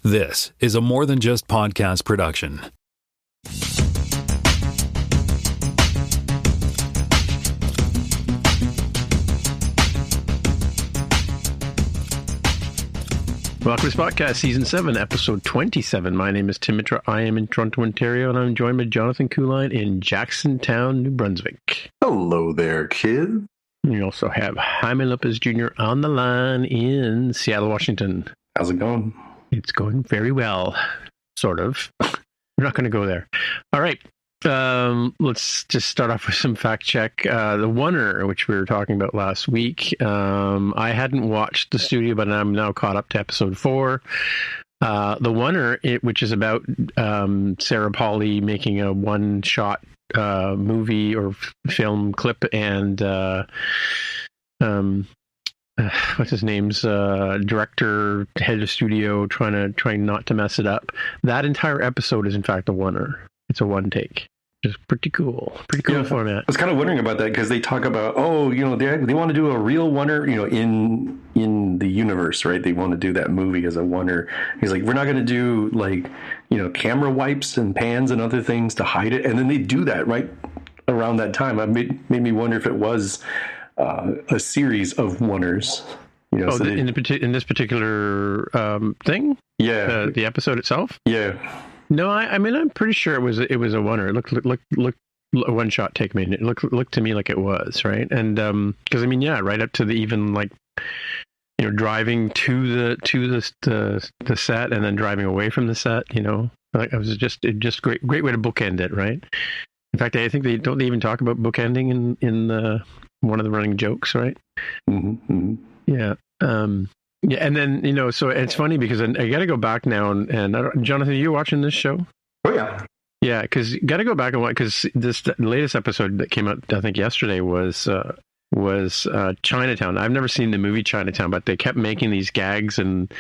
This is a More Than Just Podcast production. Welcome to Spotcast Season 7, Episode 27. My name is Tim Mitra. I am in Toronto, Ontario, and I'm joined by Jonathan Kuline in Jacksontown, New Brunswick. Hello there, kid. We also have Jaime Lopez Jr. on the line in Seattle, Washington. How's it going? It's going very well, sort of. We're not going to go there. All right. Let's just start off with some fact check. The Oner, which we were talking about last week, I hadn't watched the studio, but I'm now caught up to episode 4. The Oner, which is about Sarah Polley making a one-shot movie or film clip, and what's his name's director, head of studio, trying not to mess it up. That entire episode is in fact a Oner. It's a one take. Just pretty cool format. I was kind of wondering about that because they talk about, they want to do a real Oner, in the universe, right? They want to do that movie as a Oner. He's like, we're not going to do camera wipes and pans and other things to hide it. And then they do that right around that time. It made me wonder if it was a series of Oners. In this particular thing? Yeah. The episode itself? Yeah. No, I'm pretty sure it was a Oner. It looked a one shot take. It looked to me like it was, right. And because right up to the even driving to the set and then driving away from the set. It was just great way to bookend it, right. In fact, I think they even talk about bookending in one of the running jokes, right. Mm-hmm. Yeah. Yeah, and then, so it's funny because I got to go back now and Jonathan, are you watching this show? Oh, yeah. Yeah, because you got to go back and watch, because the latest episode that came out, I think, yesterday was Chinatown. I've never seen the movie Chinatown, but they kept making these gags and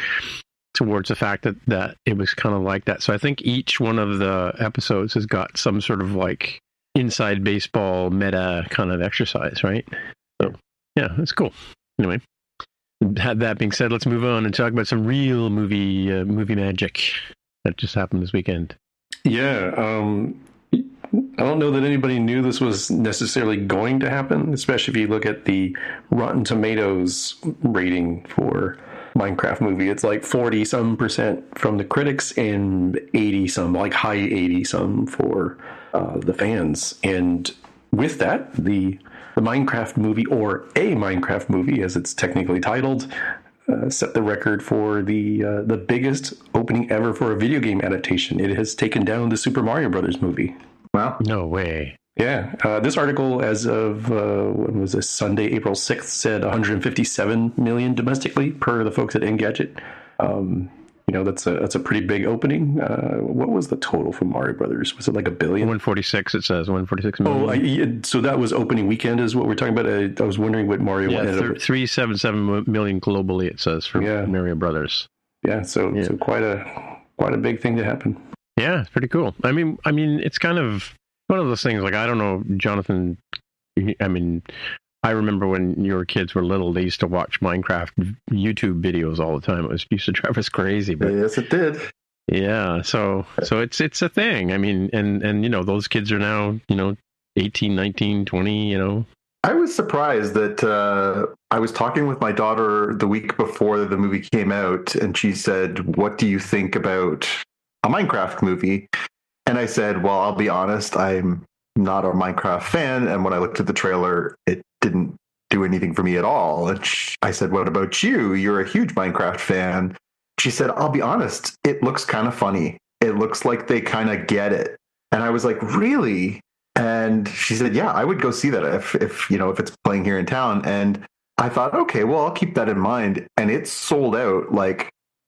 towards the fact that it was kind of like that. So I think each one of the episodes has got some sort of inside baseball meta kind of exercise, right? So, yeah, it's cool. Anyway. That being said, let's move on and talk about some real movie magic that just happened this weekend. Yeah, I don't know that anybody knew this was necessarily going to happen, especially if you look at the Rotten Tomatoes rating for Minecraft movie. It's 40-some% from the critics and 80-some, high 80-some for the fans. And with that, the Minecraft movie, or a Minecraft movie, as it's technically titled, set the record for the biggest opening ever for a video game adaptation. It has taken down the Super Mario Brothers movie. Wow. No way. Yeah. This article, as of, when was this, Sunday, April 6th, said 157 million domestically per the folks at Engadget. That's a pretty big opening. What was the total for Mario Brothers? Was it $1 billion? 146. It says 146 million. So that was opening weekend, is what we're talking about. I was wondering what Mario. Yeah, 377 million globally. It says for Mario Brothers. Yeah, so quite a big thing to happen. Yeah, it's pretty cool. I mean, it's kind of one of those things. I don't know, Jonathan. I remember when your kids were little, they used to watch Minecraft YouTube videos all the time. It used to drive us crazy. But yes, it did. Yeah, so it's a thing. And those kids are now 18, 19, 20. I was surprised that I was talking with my daughter the week before the movie came out, and she said, "What do you think about a Minecraft movie?" And I said, "Well, I'll be honest, I'm not a Minecraft fan, and when I looked at the trailer, it didn't do anything for me at all." And I said, "What about you? You're a huge Minecraft fan." She said, "I'll be honest, it looks kind of funny. It looks like they kind of get it." And I was like, "Really?" And she said, "Yeah, I would go see that if it's playing here in town." And I thought, okay, well, I'll keep that in mind. And it's sold out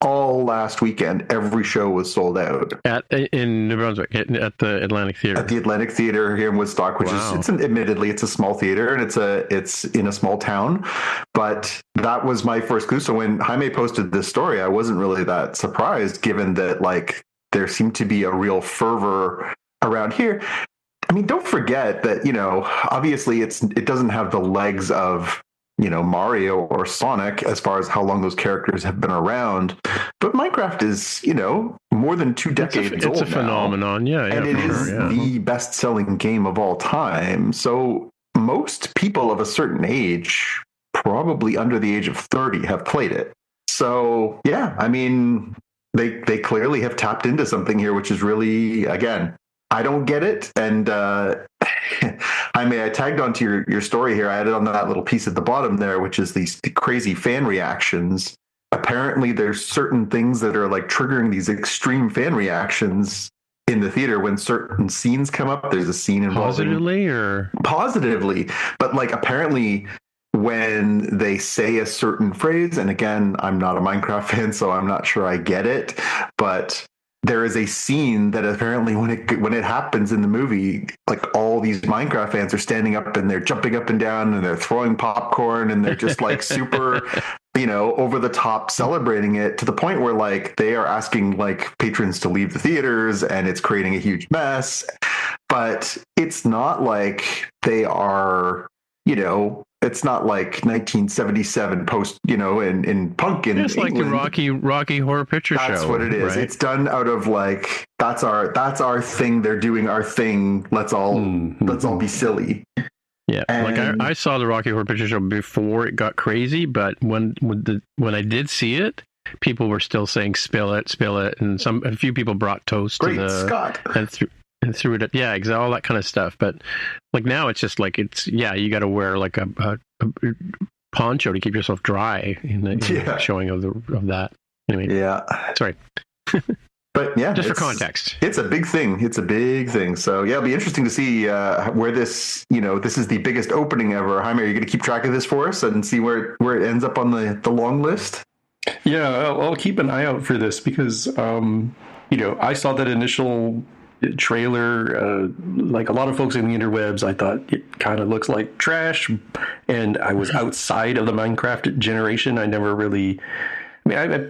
all last weekend. Every show was sold out in New Brunswick at the Atlantic Theater. At the Atlantic Theater here in Woodstock, which is admittedly it's a small theater and it's in a small town, but that was my first clue. So when Jaime posted this story, I wasn't really that surprised, given that there seemed to be a real fervor around here. Don't forget that obviously it doesn't have the legs of Mario or Sonic as far as how long those characters have been around. But Minecraft is, more than 2 decades old. It's a phenomenon, now, and it is the best-selling game of all time. So most people of a certain age, probably under the age of 30, have played it. So yeah, I mean, they clearly have tapped into something here, which is really, again, I don't get it. And I tagged onto your story here. I added on that little piece at the bottom there, which is these crazy fan reactions. Apparently, there's certain things that are like triggering these extreme fan reactions in the theater when certain scenes come up. There's a scene involving positively, but like apparently when they say a certain phrase, and again, I'm not a Minecraft fan, so I'm not sure I get it, but there is a scene that apparently when it happens in the movie, like all these Minecraft fans are standing up and they're jumping up and down and they're throwing popcorn and they're just like super, over the top celebrating it to the point where like they are asking like patrons to leave the theaters and it's creating a huge mess. But it's not like they are, it's not like 1977 post, in punk in it's like England. the Rocky Horror Picture Show. That's what it is. Right? It's done out of like that's our thing. They're doing our thing. Let's all be silly. Yeah, and I saw the Rocky Horror Picture Show before it got crazy, but when I did see it, people were still saying spill it, and a few people brought toast Great to the Scott. and threw it at, all that kind of stuff. But like now it's just like you got to wear like a poncho to keep yourself dry in the showing of that. Anyway, sorry. But yeah, just for context, it's a big thing. It's a big thing. So yeah, it'll be interesting to see where this, this is the biggest opening ever. Jaime, are you going to keep track of this for us and see where it ends up on the long list? Yeah, I'll keep an eye out for this because, I saw that initial trailer, like a lot of folks in the interwebs, I thought it kind of looks like trash, and I was outside of the Minecraft generation. I never really, I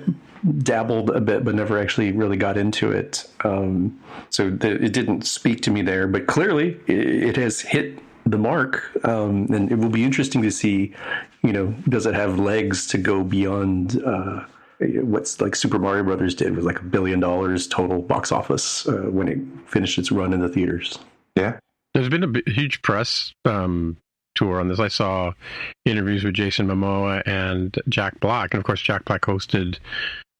dabbled a bit, but never actually really got into it. So it didn't speak to me there, but clearly it has hit the mark, and it will be interesting to see, does it have legs to go beyond what's like Super Mario Brothers did with like $1 billion total box office when it finished its run in the theaters. Yeah, there's been a huge press tour on this. I saw interviews with Jason Momoa and Jack Black, and of course Jack Black hosted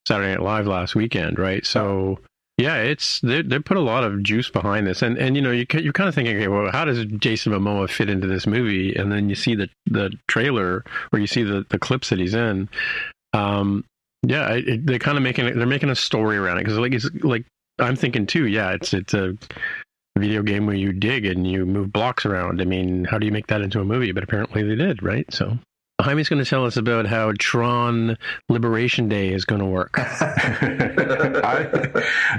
Saturday Night Live last weekend, right? So yeah, they put a lot of juice behind this, and you're kind of thinking, okay, well, how does Jason Momoa fit into this movie? And then you see the trailer, or you see the clips that he's in. They're kind of making a story around it, because it's like I'm thinking too. Yeah, it's a video game where you dig and you move blocks around. I mean, how do you make that into a movie? But apparently they did, right? So Jaime's going to tell us about how Tron Liberation Day is going to work.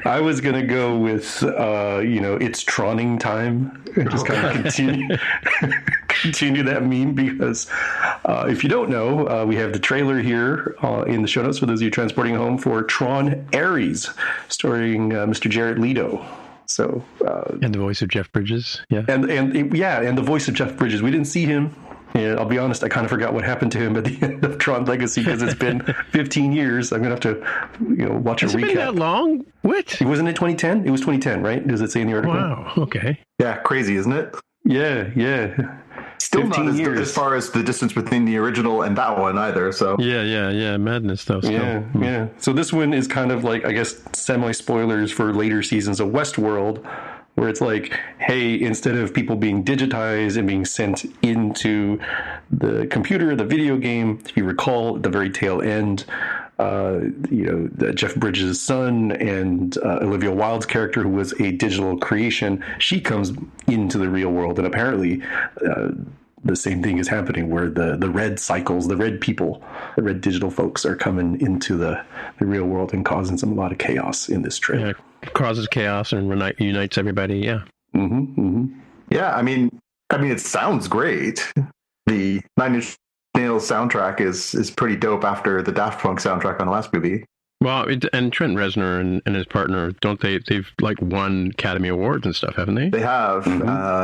I was going to go with, it's Troning time. Just kind of continue that meme, because if you don't know, we have the trailer here in the show notes for those of you transporting home for Tron Ares, starring Mr. Jared Leto. So and the voice of Jeff Bridges, and the voice of Jeff Bridges. We didn't see him. Yeah, I'll be honest, I kind of forgot what happened to him at the end of Tron Legacy, because it's been 15 years. I'm going to have to watch a recap. Has it been that long? What? Wasn't it 2010? It was 2010, right? Does it say in the article? Wow, okay. Yeah, crazy, isn't it? Yeah. Still not as far as the distance between the original and that one either, so. Yeah, madness though. Still. Yeah. So this one is kind of like, I guess, semi-spoilers for later seasons of Westworld, where it's like, hey, instead of people being digitized and being sent into the computer, the video game, if you recall at the very tail end, Jeff Bridges' son and Olivia Wilde's character, who was a digital creation, she comes into the real world, and apparently the same thing is happening, where the red cycles, the red people, the red digital folks are coming into the real world and causing a lot of chaos in this trailer. Yeah, causes chaos and unites everybody. Yeah. Yeah, I mean, it sounds great. The Nine Inch Nails soundtrack is pretty dope after the Daft Punk soundtrack on the last movie. Well, and Trent Reznor and his partner, don't they? They've like won Academy Awards and stuff, haven't they? They have.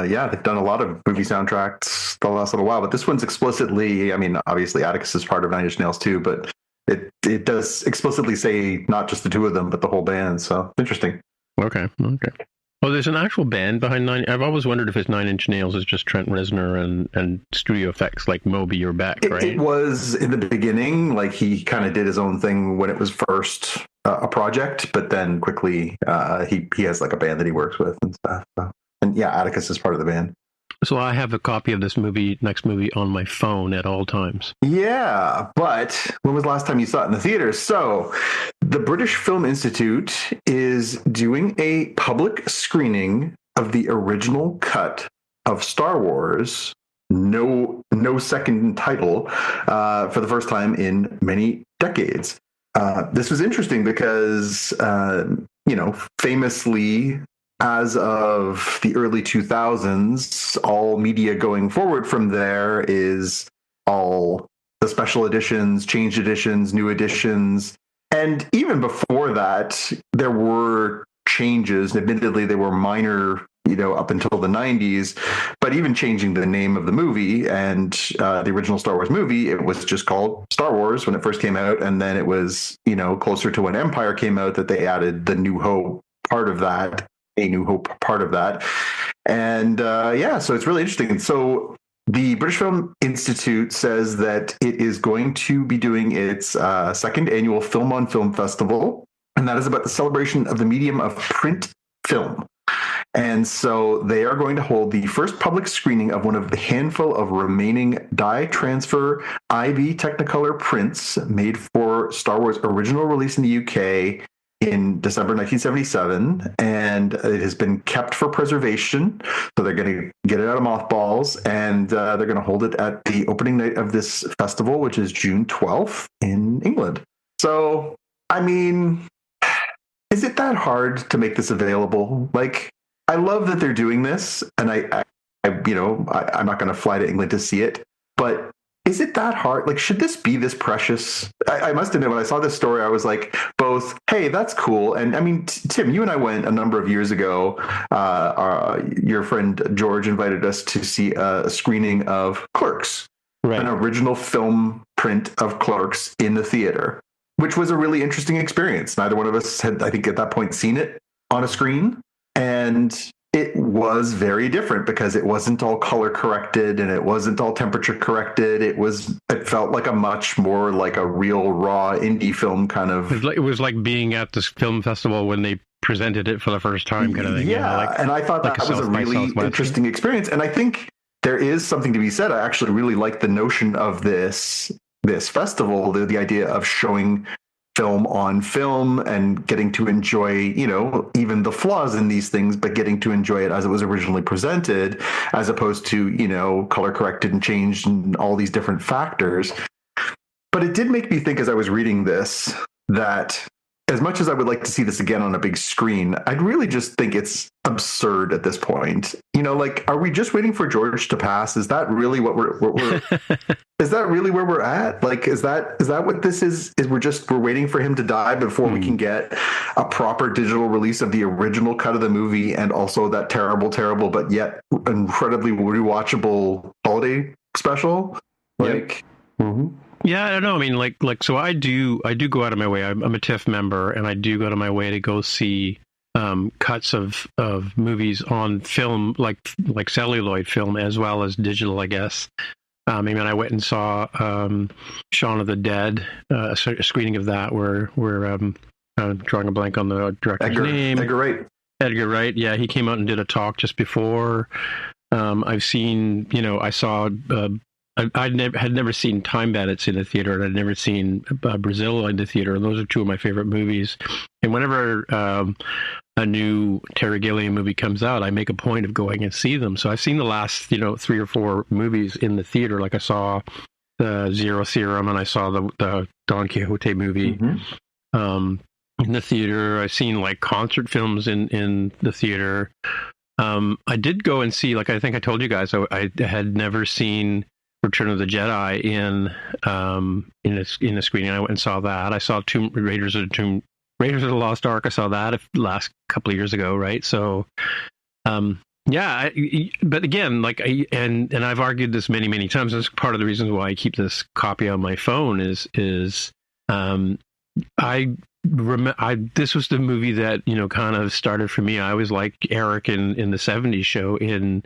Yeah, they've done a lot of movie soundtracks the last little while, but this one's explicitly, I mean, obviously Atticus is part of Nine Inch Nails too, but it does explicitly say not just the two of them, but the whole band. So interesting. Okay. Well, there's an actual band behind Nine. I've always wondered if it's Nine Inch Nails is just Trent Reznor and studio effects like Moby or Beck, right? It was in the beginning, like he kind of did his own thing when it was first a project, but then quickly he has like a band that he works with and stuff. So. And yeah, Atticus is part of the band. So I have a copy of this next movie on my phone at all times. Yeah, but when was the last time you saw it in the theaters? So the British Film Institute is doing a public screening of the original cut of Star Wars, no second title, for the first time in many decades. This was interesting because, famously, as of the early 2000s, all media going forward from there is all the special editions, changed editions, new editions. And even before that, there were changes. Admittedly, they were minor, up until the 90s, but even changing the name of the movie and the original Star Wars movie, it was just called Star Wars when it first came out. And then it was, closer to when Empire came out that they added the New Hope part of that. A New Hope part of that. And so it's really interesting. So the British Film Institute says that it is going to be doing its second annual Film on Film Festival, and that is about the celebration of the medium of print film. And so they are going to hold the first public screening of one of the handful of remaining dye transfer IV Technicolor prints made for Star Wars original release in the UK in December 1977, and it has been kept for preservation. So they're going to get it out of mothballs, and they're going to hold it at the opening night of this festival, which is June 12th in England. So, I mean, is it that hard to make this available? Like, I love that they're doing this, and I'm not going to fly to England to see it, but is it that hard? Like, should this be this precious? I must admit, when I saw this story, I was like, both, hey, that's cool. And I mean, Tim, you and I went a number of years ago. Your friend George invited us to see a screening of Clerks, right, an original film print of Clerks in the theater, which was a really interesting experience. Neither one of us had, I think, at that point seen it on a screen. And it was very different because it wasn't all color corrected and it wasn't all temperature corrected. It felt like a much more like a real raw indie film kind of. It was like being at this film festival when they presented it for the first time kind of thing. Yeah, and I thought that was a really interesting experience. And I think there is something to be said. I actually really like the notion of this festival, the idea of showing film on film and getting to enjoy, even the flaws in these things, but getting to enjoy it as it was originally presented, as opposed to, color corrected and changed and all these different factors. But it did make me think as I was reading this that as much as I would like to see this again on a big screen, I'd really just think it's absurd at this point. Are we just waiting for George to pass? Is that really what we're is that really where we're at? Like, is that what this is? Is we're waiting for him to die before we can get a proper digital release of the original cut of the movie and also that terrible, but yet incredibly rewatchable holiday special? Like, Yeah, I don't know. I mean, so I do go out of my way. I'm a TIFF member, and I do go out of my way to go see cuts of movies on film, like celluloid film, as well as digital, I guess. I mean, I went and saw Shaun of the Dead, a screening of that, where I'm drawing a blank on the director's name. Edgar Wright. Yeah, he came out and did a talk just before. I've seen, I saw. I had never seen Time Bandits in the theater, and I'd never seen Brazil in the theater, and those are two of my favorite movies. And whenever a new Terry Gilliam movie comes out, I make a point of going and see them. So I've seen the last, 3 or 4 movies in the theater. Like I saw the Zero Theorem, and I saw the Don Quixote movie in the theater. I've seen like concert films in the theater. I did go and see, like I think I told you guys, I had never seen Return of the Jedi in a screening. I went and saw that. I saw Raiders of the Lost Ark. I saw that last couple of years ago, right? So, yeah. But again, and I've argued this many times. That's part of the reasons why I keep this copy on my phone. Is this was the movie that, kind of started for me. I was like Eric in the 70s show in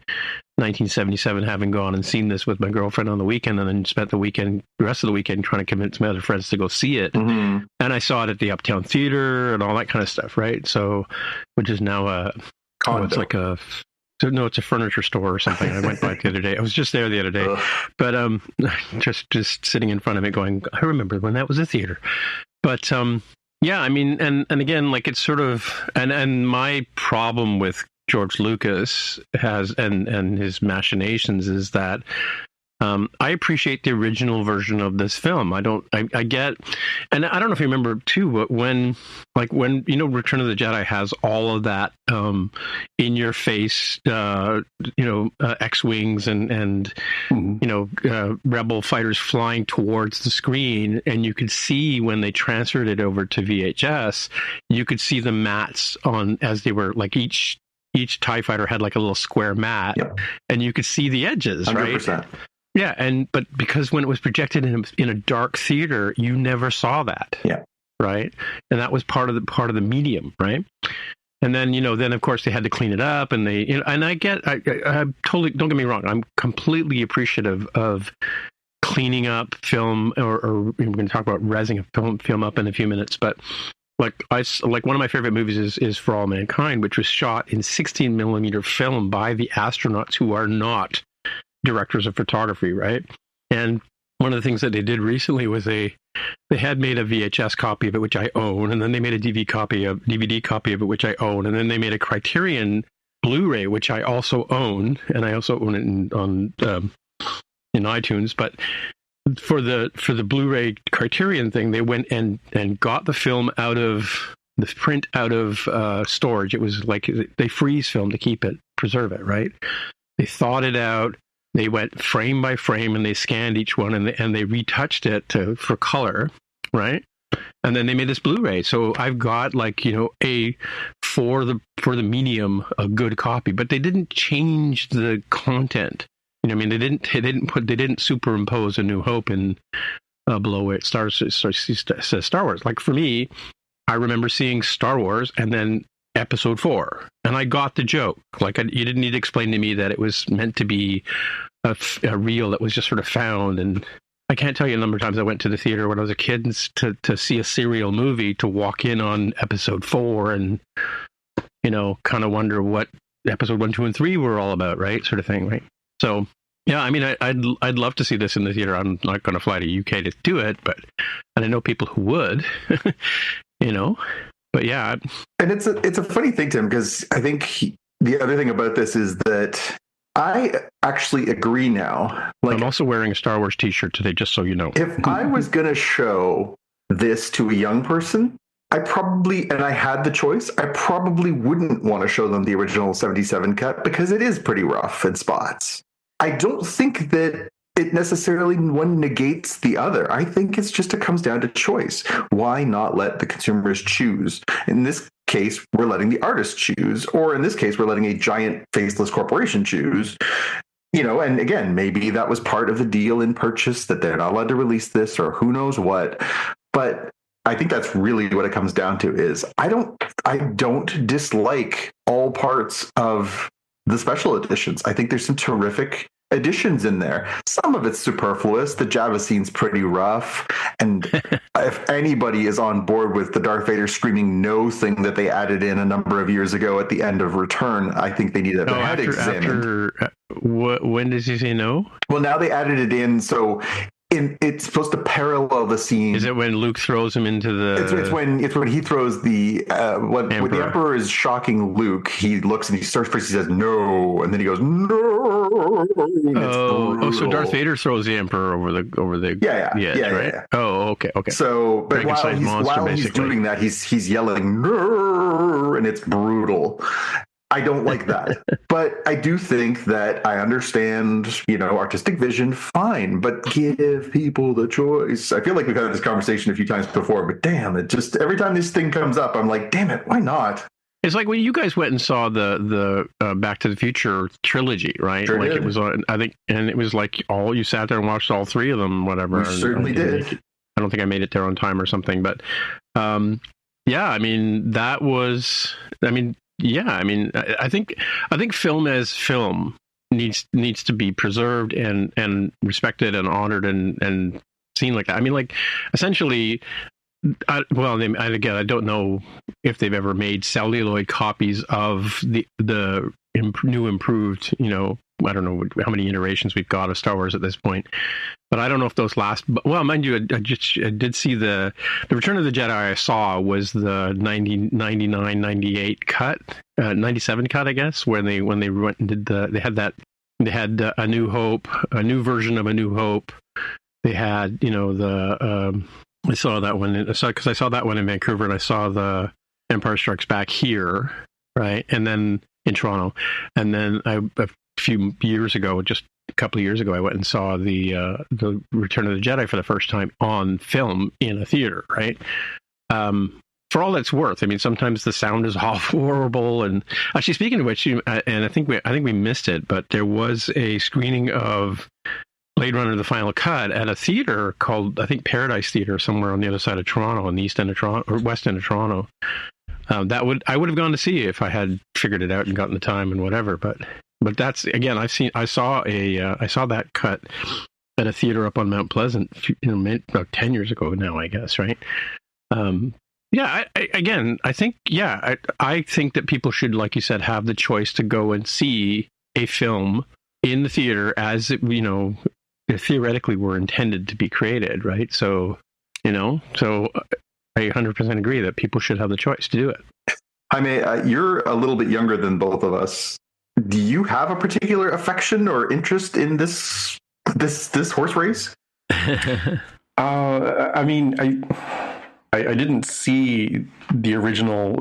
1977, having gone and seen this with my girlfriend on the weekend, and then spent the rest of the weekend trying to convince my other friends to go see it. Mm-hmm. And I saw it at the Uptown Theater and all that kind of stuff, right? So, which is now it's like it's a furniture store or something. I went by the other day. I was just there the other day, but just sitting in front of it going, I remember when that was a theater. But yeah, I mean, and again, like, it's sort of, and my problem with George Lucas and his machinations is that I appreciate the original version of this film. I get, and I don't know if you remember too, but when Return of the Jedi has all of that in your face, X-wings and rebel fighters flying towards the screen, and you could see when they transferred it over to VHS, you could see the mats as they were like each TIE fighter had like a little square mat, and you could see the edges, 100%. Right? Yeah, but because when it was projected in a dark theater, you never saw that. Yeah. Right? And that was part of the medium, right? And then, then of course they had to clean it up, and I totally, don't get me wrong, I'm completely appreciative of cleaning up film, or we're going to talk about rezzing a film up in a few minutes, but one of my favorite movies is For All Mankind, which was shot in 16 millimeter film by the astronauts who are not directors of photography, right? And one of the things that they did recently was they had made a VHS copy of it, which I own, and then they made a DVD copy of it, which I own, and then they made a Criterion Blu-ray, which I also own, and I also own it in iTunes. But for the Blu-ray Criterion thing, they went and got the film out of the print out of storage. It was like they freeze film to preserve it, right? They thawed it out. They went frame by frame, and they scanned each one, and they retouched it for color, right? And then they made this Blu-ray. So I've got for the medium a good copy, but they didn't change the content. I mean, they didn't superimpose A New Hope in below where it says Star Wars. Like, for me, I remember seeing Star Wars and then Episode 4, and I got the joke. Like, you didn't need to explain to me that it was meant to be a reel that was just sort of found. And I can't tell you the number of times I went to the theater when I was a kid to see a serial movie, to walk in on Episode 4 and kind of wonder what Episode 1, 2, and 3 were all about, right? Sort of thing, right? So yeah, I mean, I'd love to see this in the theater. I'm not going to fly to UK to do it, and I know people who would, But yeah, and it's a funny thing, Tim, because I think the other thing about this is that I actually agree now. Like, I'm also wearing a Star Wars T-shirt today, just so you know. If I was going to show this to a young person, I had the choice, I probably wouldn't want to show them the original 77 cut, because it is pretty rough in spots. I don't think that it necessarily one negates the other. I think it comes down to choice. Why not let the consumers choose? In this case, we're letting the artist choose, or in this case, we're letting a giant faceless corporation choose. And again, maybe that was part of the deal in purchase, that they're not allowed to release this, or who knows what. But I think that's really what it comes down to. Is I don't dislike all parts of the special editions. I think there's some terrific additions in there. Some of it's superfluous. The Jabba scene's pretty rough, and if anybody is on board with the Darth Vader screaming no thing that they added in a number of years ago at the end of Return, I think they need to have their head examined. When did you say no? Well, now they added it in, so it's supposed to parallel the scene. Is it when Luke throws him into the? It's when he throws the when the Emperor is shocking Luke. He looks and he starts first. He says no, and then he goes no. So Darth Vader throws the Emperor over the edge, right? Yeah. Oh, okay. So, but while he's doing that, he's yelling no, and it's brutal. I don't like that. But I do think that I understand, artistic vision, fine, but give people the choice. I feel like we've had this conversation a few times before, but damn, it just, every time this thing comes up, I'm like, damn it, why not? It's like when you guys went and saw the Back to the Future trilogy, right? Sure like did. It was on, I think, and it was like you sat there and watched all three of them, whatever. We certainly did. I don't think I made it there on time or something, but yeah, I mean, that was, I mean, yeah, I mean, I think film as film needs to be preserved and respected and honored and seen like that. I mean, like, essentially, I don't know if they've ever made celluloid copies of the new improved, I don't know how many iterations we've got of Star Wars at this point, but I don't know if those last. Well, mind you, I did see the Return of the Jedi. I saw was the 99, 98 cut, 97 cut, I guess, when they went and did they had A New Hope, a new version of A New Hope. They had I saw that one because I saw that one in Vancouver, and I saw the Empire Strikes Back here, right, and then in Toronto, and then a few years ago, just a couple of years ago, I went and saw the Return of the Jedi for the first time on film in a theater, right. For all that's worth, I mean, sometimes the sound is horrible. And actually, speaking of which, and I think we missed it, but there was a screening of Blade Runner: The Final Cut at a theater called, I think, Paradise Theater, somewhere on the other side of Toronto, on the east end of Toronto or west end of Toronto. I would have gone to see if I had figured it out and gotten the time and whatever. But that's, again, I saw that cut at a theater up on Mount Pleasant, about 10 years ago now, I guess, right? Yeah, I think that people should, like you said, have the choice to go and see a film in the theater as it, theoretically were intended to be created, right? So I 100% agree that people should have the choice to do it. Jaime, you're a little bit younger than both of us. Do you have a particular affection or interest in this horse race? I mean, I didn't see the original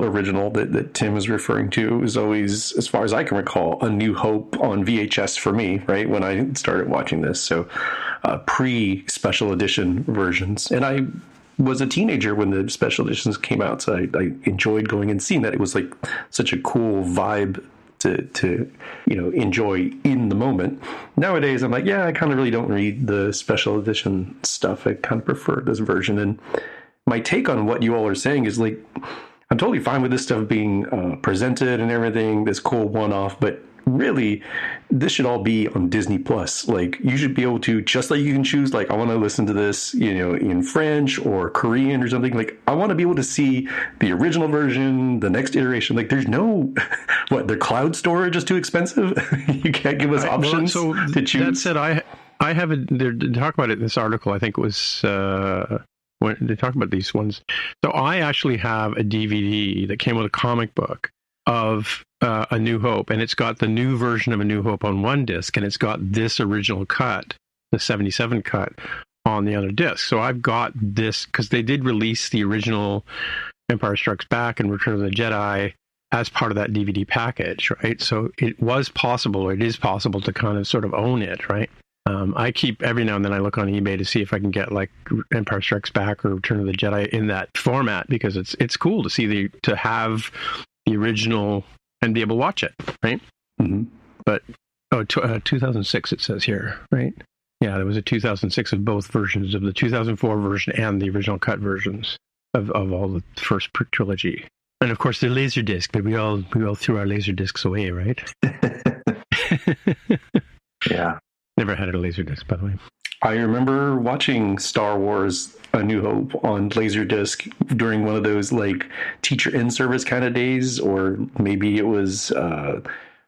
that Tim was referring to. It was always, as far as I can recall, A New Hope on VHS for me, right, when I started watching this. So pre-special edition versions. And I was a teenager when the special editions came out, so I enjoyed going and seeing that. It was like such a cool vibe to enjoy in the moment. Nowadays, I'm like, yeah, I kind of really don't read the special edition stuff. I kind of prefer this version. And my take on what you all are saying is, like, I'm totally fine with this stuff being presented and everything, this cool one-off, but really, this should all be on Disney Plus. Like, you should be able to, just like you can choose, like, I want to listen to this, in French or Korean or something. Like, I want to be able to see the original version, the next iteration. Like, there's no, their cloud storage is too expensive. You can't give us options to choose. That said, I have they talk about it in this article. I think it was when they talk about these ones. So I actually have a DVD that came with a comic book of A New Hope, and it's got the new version of A New Hope on one disc, and it's got this original cut, the 77 cut, on the other disc. So I've got this, because they did release the original Empire Strikes Back and Return of the Jedi as part of that DVD package, right? So it is possible to kind of sort of own it, right? I keep, every now and then I look on eBay to see if I can get like Empire Strikes Back or Return of the Jedi in that format, because it's cool to see to have the original and be able to watch it, right? Mm-hmm. But 2006 it says here, right? Yeah, there was a 2006 of both versions, of the 2004 version and the original cut versions of all the first trilogy. And of course the Laserdisc, but we all threw our Laserdiscs away, right? Yeah. Never had a Laserdisc, by the way. I remember watching Star Wars A New Hope on Laserdisc during one of those, like, teacher in-service kind of days, or maybe it was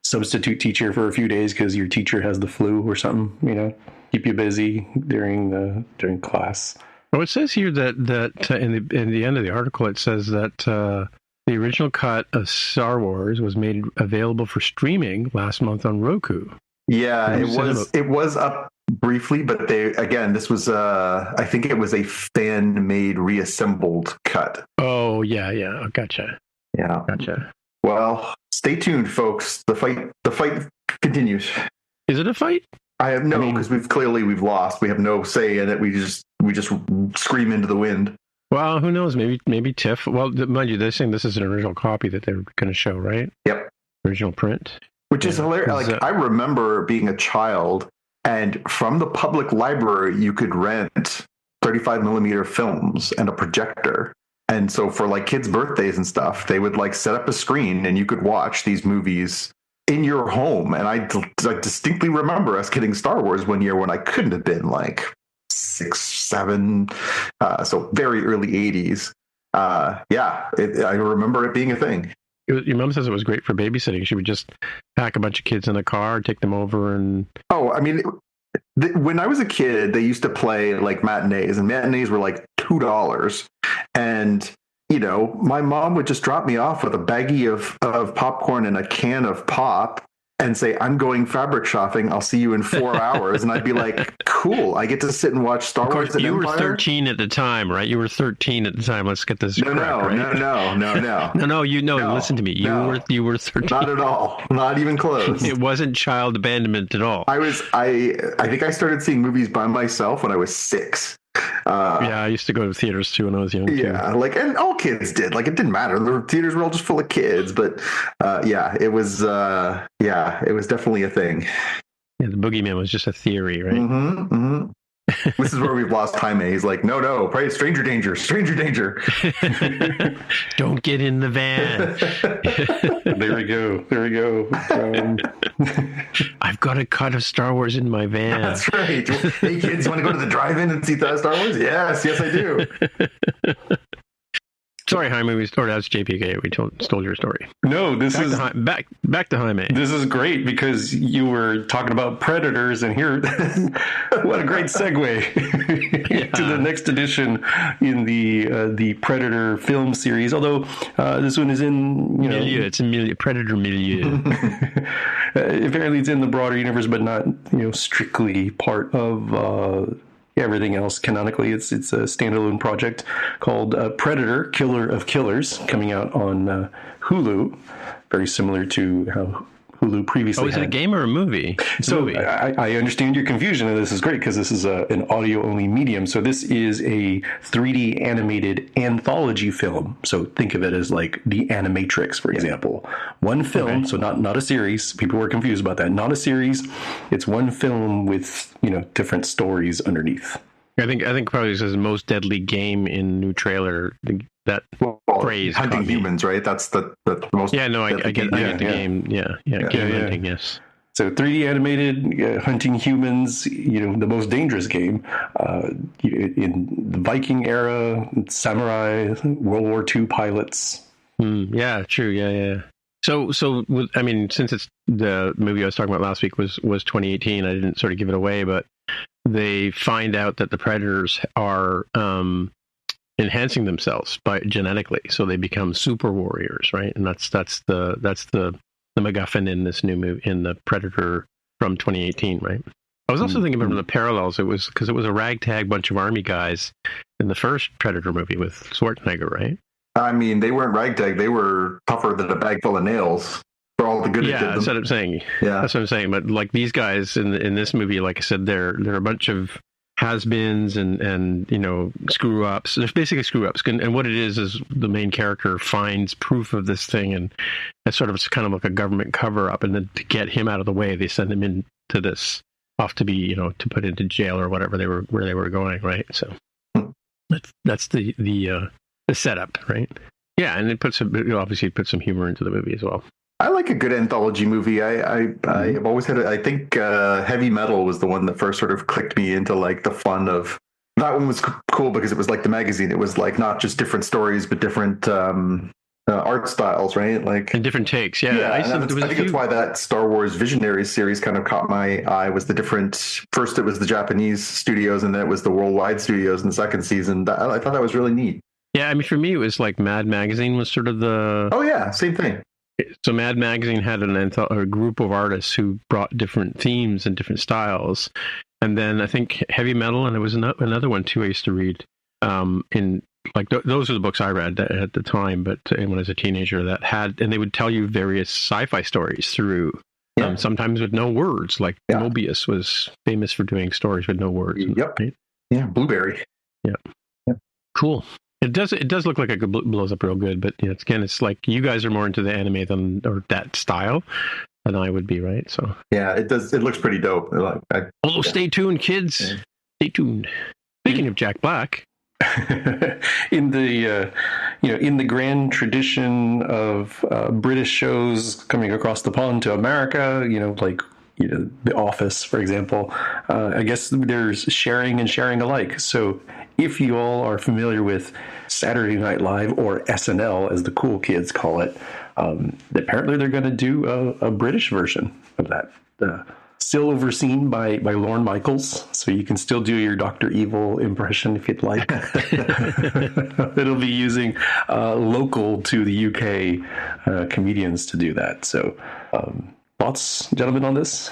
substitute teacher for a few days because your teacher has the flu or something, keep you busy during class. Well, it says here that in the end of the article, it says that the original cut of Star Wars was made available for streaming last month on Roku. Yeah, it was up briefly, but this was I think it was a fan-made reassembled cut. Oh, yeah, gotcha. Yeah. Gotcha. Well, Stay tuned, folks. The fight continues. Is it a fight? I have because we've lost. We have no say in it. We just scream into the wind. Well, who knows? Maybe TIFF. Well, mind you, they're saying this is an original copy that they're going to show, right? Yep. Original print. Which is hilarious. Like I remember being a child, and from the public library, you could rent 35 millimeter films and a projector. And so for like kids' birthdays and stuff, they would like set up a screen and you could watch these movies in your home. And I distinctly remember us getting Star Wars one year when I couldn't have been like 6, 7, so very early 80s. I remember it being a thing. Your mom says it was great for babysitting. She would just pack a bunch of kids in the car, take them over, and when I was a kid, they used to play like matinees, and matinees were like $2. And my mom would just drop me off with a baggie of popcorn and a can of pop and say, "I'm going fabric shopping. I'll see you in 4 hours." And I'd be like, "Cool, I get to sit and watch Star Wars." You were 13 at the time, right? You were 13 at the time. Let's get this correct, right? No. Listen to me. You were 13. Not at all. Not even close. It wasn't child abandonment at all. I think I started seeing movies by myself when I was 6. I used to go to theaters too when I was young. Yeah, and all kids did. Like it didn't matter. The theaters were all just full of kids. But it was definitely a thing. Yeah, the boogeyman was just a theory, right? Mm-hmm, mm-hmm. This is where we've lost Jaime. He's like, no, pray stranger danger. Don't get in the van. There we go. I've got a cut of Star Wars in my van. That's right. Hey kids, you want to go to the drive-in and see Star Wars? Yes, I do. Sorry, Jaime. That's JPK. We stole your story. No, back to Jaime. This is great because you were talking about Predators, and here, what a great segue to the next edition in the Predator film series. Although this one is in milieu. It's a Predator milieu. Apparently, it's in the broader universe, but not strictly part of. Everything else canonically, it's a standalone project called Predator: Killer of Killers, coming out on Hulu. Very similar to how Hulu previously. Oh, is it a game or a movie? I understand your confusion, and this is great because this is an audio-only medium. So this is a 3D animated anthology film. So think of it as like the Animatrix, for example. One film, so not a series. People were confused about that. Not a series. It's one film with different stories underneath. I think probably says most deadly game in new trailer. That phrase, hunting humans, right? That's the most. Yeah, no, I get the game. Yeah, game hunting. Yes. So 3D animated hunting humans. The most dangerous game in the Viking era, samurai, World War II pilots. Yeah, true. Yeah. So since it's the movie I was talking about last week was 2018, I didn't sort of give it away, but they find out that the predators are enhancing themselves genetically, so they become super warriors, right? And that's the MacGuffin in this new movie, in the Predator from 2018, right? I was also thinking about the parallels. It was because it was a ragtag bunch of army guys in the first Predator movie with Schwarzenegger, right? I mean, they weren't ragtag; they were tougher than a bag full of nails. For all the good, that's what I'm saying. Yeah, that's what I'm saying. But like these guys in this movie, like I said, they're a bunch of has-beens and screw ups. There's basically screw ups, and what it is the main character finds proof of this thing, and it's kind of like a government cover up, and then to get him out of the way, they send him into this off to be to put into jail or whatever where they were going, right? So that's the setup, right? Yeah, and it obviously puts some humor into the movie as well. I like a good anthology movie. I've always had I think Heavy Metal was the one that first sort of clicked me into like the fun of that one. Was cool because it was like the magazine. It was like not just different stories, but different art styles, right? Like and different takes. Yeah, I think it's why that Star Wars Visionaries series kind of caught my eye. Was the different first it was the Japanese studios, and then it was the worldwide studios in the second season. I thought that was really neat. Yeah, I mean, for me, it was like Mad Magazine was sort of the... Oh, yeah, same thing. So Mad Magazine had a group of artists who brought different themes and different styles. And then I think Heavy Metal, and there was another one, too, I used to read, in like those are the books I read at the time, but when I was a teenager, and they would tell you various sci-fi stories through. Sometimes with no words, like Mobius was famous for doing stories with no words. Yep. Right? Yeah, Blueberry. Yeah. Cool. It does look like it blows up real good, but it's like you guys are more into the anime or that style than I would be, right? So yeah, it does. It looks pretty dope. Stay tuned, kids. Yeah. Stay tuned. Speaking of Jack Black. In the grand tradition of British shows coming across the pond to America, like The Office, for example, I guess there's sharing and sharing alike. So if you all are familiar with Saturday Night Live, or SNL as the cool kids call it, apparently they're going to do a British version of that. Still overseen by Lorne Michaels, so you can still do your Dr. Evil impression if you'd like. It'll be using local to the UK comedians to do that. So thoughts, gentlemen, on this?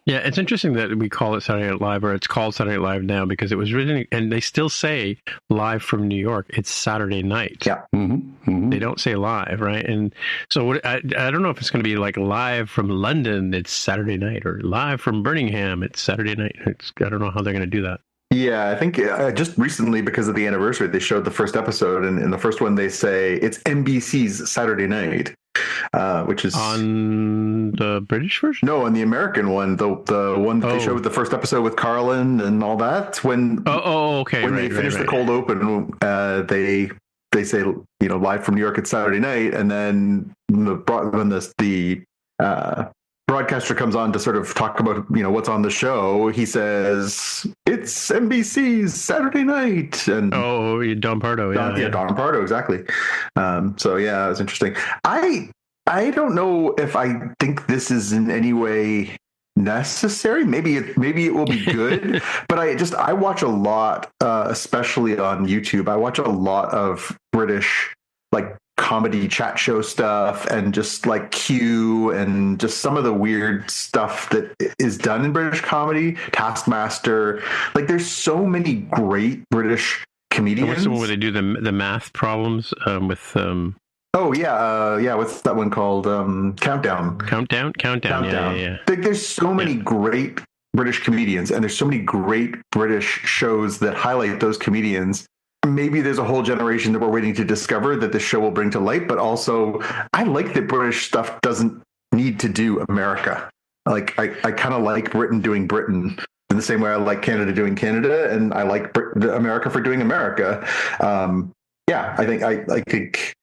Yeah, it's interesting that we call it Saturday Night Live, or it's called Saturday Night Live now, because it was written, and they still say live from New York. It's Saturday night. Yeah. They don't say live, right? And so I don't know if it's going to be like live from London, it's Saturday night, or live from Birmingham, it's Saturday night. I don't know how they're going to do that. Yeah, I think just recently, because of the anniversary, they showed the first episode, and in the first one they say it's NBC's Saturday night, which is on the British version. No, on the American one, the one that they showed with the first episode with Carlin and all that. When okay, when they finish the cold open, they say live from New York, it's Saturday night, and then when the broadcaster comes on to sort of talk about what's on the show, he says it's NBC's Saturday night. And Don Pardo, Don Pardo, exactly. So yeah, it was interesting. I don't know if I think this is in any way necessary. Maybe it will be good, but I watch a lot, especially on YouTube. I watch a lot of British comedy chat show stuff, and just like Q, and just some of the weird stuff that is done in British comedy. Taskmaster, there's so many great British comedians. What's the one where they do the math problems with? What's that one called? Countdown. Yeah. There's so many great British comedians, and there's so many great British shows that highlight those comedians. Maybe there's a whole generation that we're waiting to discover that this show will bring to light, but also I like that British stuff doesn't need to do America. I kind of like Britain doing Britain in the same way I like Canada doing Canada, and I like America for doing America. I think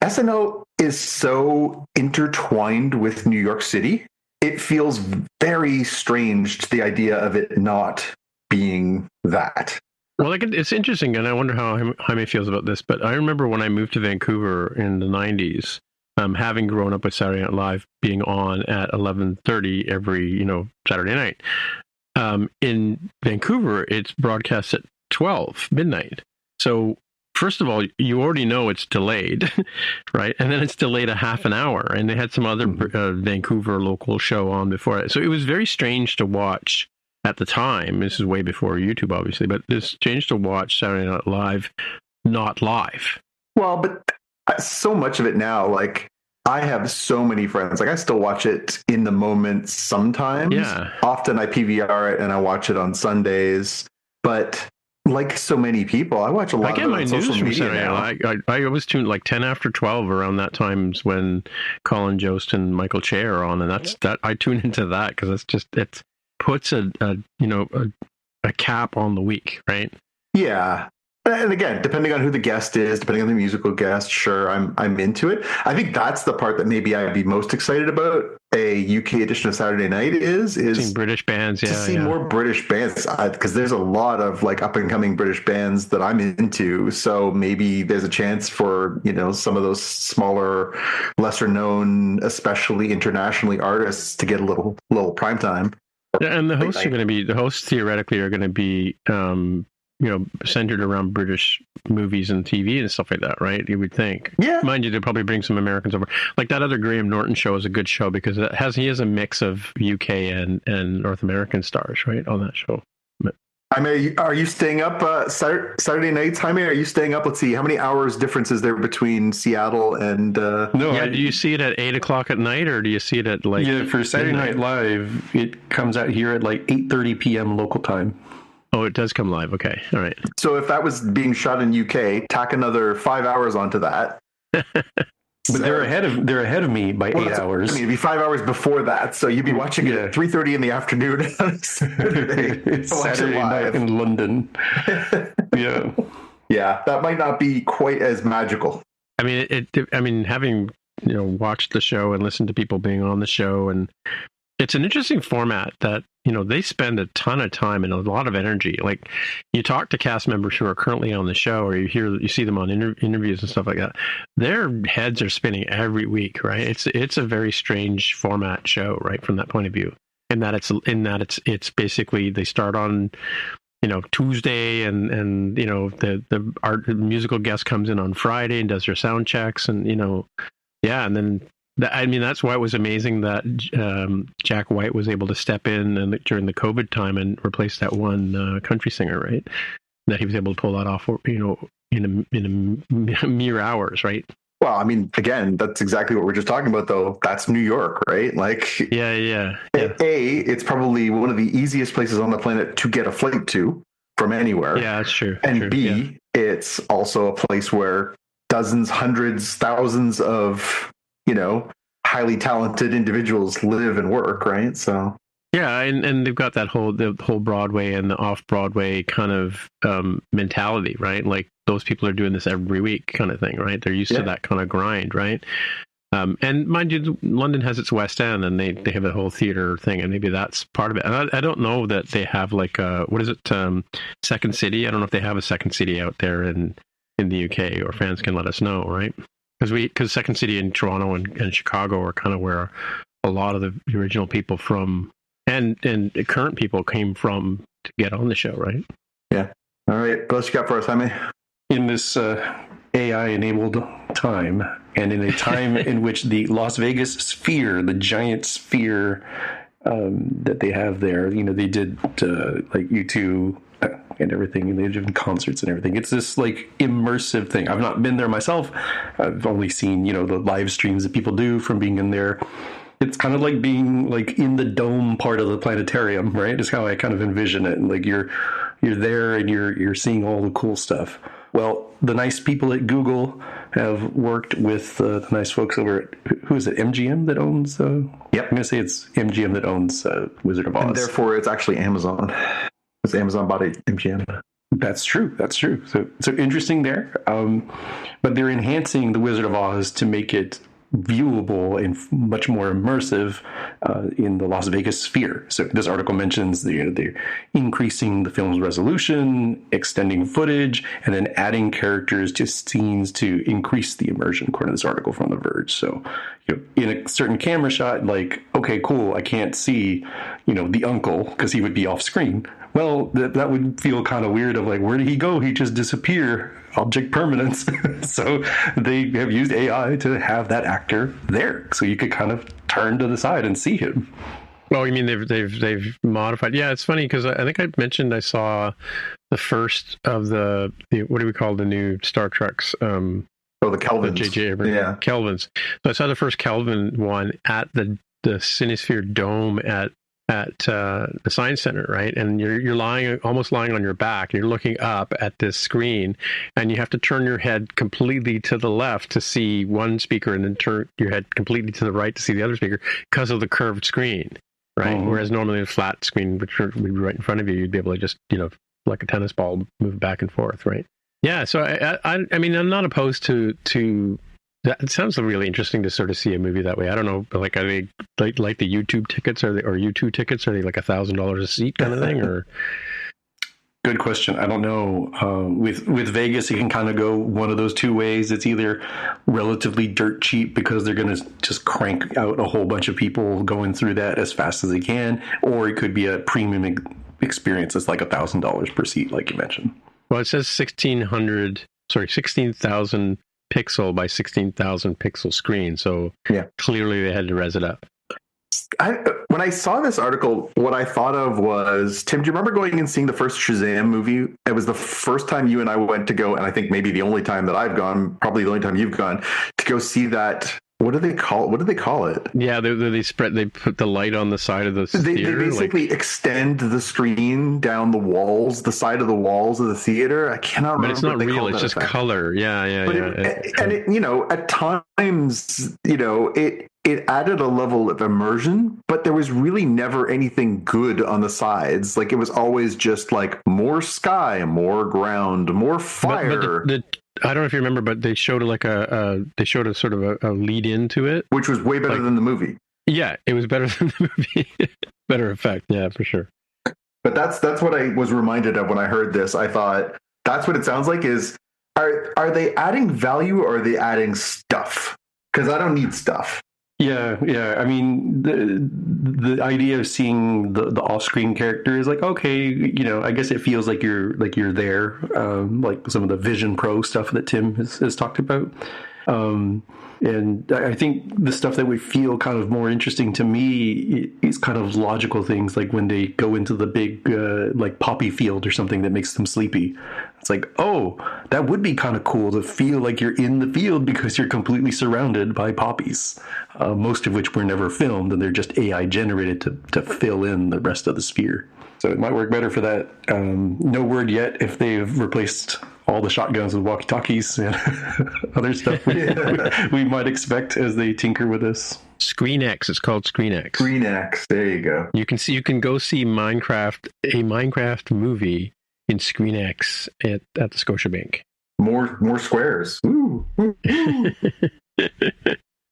SNL is so intertwined with New York City. It feels very strange to the idea of it not being that. Well, it's interesting, and I wonder how Jaime feels about this, but I remember when I moved to Vancouver in the 90s, having grown up with Saturday Night Live being on at 11:30 every, Saturday night. In Vancouver, it's broadcast at 12 midnight. So, first of all, you already know it's delayed, right? And then it's delayed a half an hour, and they had some other Vancouver local show on before it. So it was very strange to watch at the time. This is way before YouTube, obviously, but this changed to watch Saturday Night Live, not live. Well, but so much of it now, I have so many friends. I still watch it in the moment sometimes. Yeah. Often I PVR it and I watch it on Sundays. But like so many people, I watch a lot of it on social media now. I always tune 10 after 12 around that times when Colin Jost and Michael Che are on, and that's I tune into that because it puts a cap on the week, right? Yeah. And again, depending on who the guest is, depending on the musical guest, sure, I'm into it. I think that's the part that maybe I'd be most excited about a UK edition of Saturday Night is seeing British bands, to see more British bands, because there's a lot of up and coming British bands that I'm into. So maybe there's a chance for some of those smaller, lesser known, especially internationally artists to get a little prime time. Yeah, and the hosts theoretically are going to be centered around British movies and TV and stuff like that, right? You would think. Yeah. Mind you, they'll probably bring some Americans over. Like that other Graham Norton show is a good show because he has a mix of UK and North American stars, right, on that show. Jaime, are you staying up Saturday nights? Jaime, are you staying up? Let's see, how many hours difference is there between Seattle and? No, do you see it at 8:00 at night, or do you see it at like? Yeah, for Saturday Night Live, it comes out here at like 8:30 p.m. local time. Oh, it does come live. Okay, all right. So if that was being shot in UK, tack another 5 hours onto that. But they're ahead of me by 8 hours. I mean, it'd be 5 hours before that, so you'd be watching it at 3:30 in the afternoon on Saturday. It's Saturday night in London. Yeah, yeah, that might not be quite as magical. I mean, having watched the show and listened to people being on the show, and it's an interesting format that they spend a ton of time and a lot of energy. Like, you talk to cast members who are currently on the show, or you see them on interviews and stuff like that. Their heads are spinning every week, right? It's a very strange format show, right, from that point of view. In that it's basically they start on Tuesday, and the musical guest comes in on Friday and does their sound checks, and and then. That's why it was amazing that Jack White was able to step in during the COVID time and replace that one country singer, right? That he was able to pull that off, in a mere hours, right? Well, I mean, again, that's exactly what we're just talking about, though. That's New York, right? Like, yeah. It's probably one of the easiest places on the planet to get a flight to from anywhere. Yeah, that's true. And B, it's also a place where dozens, hundreds, thousands of highly talented individuals live and work, right? So yeah, and they've got the whole Broadway and the off-Broadway kind of mentality, right? Like, those people are doing this every week kind of thing, right? They're used to that kind of grind, right? And mind you, London has its West End, and they have a whole theater thing, and maybe that's part of it. And I don't know that they have like Second City. I don't know if they have a Second City out there in the UK, or fans can let us know, right? Because Second City in Toronto and Chicago are kind of where a lot of the original people from and current people came from to get on the show, right? Yeah. All right. What else you got for us, Jaime? In this AI-enabled time, and in a time in which the Las Vegas sphere, the giant sphere that they have there, they did like U2 and everything, and they're doing concerts and everything. It's this like immersive thing. I've not been there myself. I've only seen the live streams that people do from being in there. It's kind of like being like in the dome part of the planetarium, right? Is how I kind of envision it. And like you're there and you're seeing all the cool stuff. Well, the nice people at Google have worked with the nice folks over at, who is it, MGM that owns? Yep, I'm going to say it's MGM that owns Wizard of Oz. And therefore, it's actually Amazon. It's Amazon bought MGM. That's true. So interesting there. But they're enhancing the Wizard of Oz to make it viewable and much more immersive in the Las Vegas sphere. So this article mentions they're increasing the film's resolution, extending footage, and then adding characters to scenes to increase the immersion, according to this article from The Verge. So in a certain camera shot, like, okay, cool, I can't see, the uncle because he would be off screen. Well, that would feel kind of weird of like, where did he go? He just disappear. Object permanence. So they have used AI to have that actor there, so you could kind of turn to the side and see him. Well, you mean they've modified? Yeah, it's funny because I think I mentioned I saw the first of the what do we call the new Star Treks? The Kelvins. J.J. Abrams. Kelvins. So I saw the first Kelvin one at the Cinesphere Dome at the Science Center, right? And you're almost lying on your back. You're looking up at this screen, and you have to turn your head completely to the left to see one speaker, and then turn your head completely to the right to see the other speaker because of the curved screen, right? Mm-hmm. Whereas normally a flat screen, which would be right in front of you, you'd be able to just, like a tennis ball, move back and forth, right? Yeah. So I mean, I'm not opposed to. It sounds really interesting to sort of see a movie that way. I don't know, like, are they like the YouTube tickets? Or U2 tickets? Are they like $1,000 a seat kind of thing? Or good question. I don't know. With Vegas, it can kind of go one of those two ways. It's either relatively dirt cheap because they're going to just crank out a whole bunch of people going through that as fast as they can, or it could be a premium experience that's like $1,000 per seat, like you mentioned. Well, it says 16,000 pixel by 16,000 pixel screen. So clearly they had to res it up. When when I saw this article, what I thought of was, Tim, do you remember going and seeing the first Shazam movie? It was the first time you and I went to go, and I think maybe the only time that I've gone, probably the only time you've gone, to go see that. What do they call it? Yeah, they put the light on the side of the theater. They basically extend the screen down the walls, the side of the walls of the theater. I cannot remember. But it's not real. It's just color. Yeah. At times, it added a level of immersion, but there was really never anything good on the sides. Like, it was always just like more sky, more ground, more fire. But I don't know if you remember, but they showed a sort of a lead into it, which was way better than the movie. Yeah, it was better than the movie. Better effect, yeah, for sure. But that's what I was reminded of when I heard this. I thought that's what it sounds like. Is are they adding value or are they adding stuff? Because I don't need stuff. Yeah. I mean, the idea of seeing the off-screen character is like, okay, I guess it feels like you're there, like some of the Vision Pro stuff that Tim has talked about. And I think the stuff that would feel kind of more interesting to me is kind of logical things, like when they go into the big like poppy field or something that makes them sleepy. It's like, oh, that would be kind of cool to feel like you're in the field because you're completely surrounded by poppies, most of which were never filmed, and they're just AI generated to fill in the rest of the sphere. So it might work better for that. No word yet if they've replaced all the shotguns with walkie-talkies and other stuff we might expect as they tinker with this. ScreenX, it's called ScreenX. ScreenX, there you go. You can go see a Minecraft movie in ScreenX at the Scotiabank. More squares. Ooh.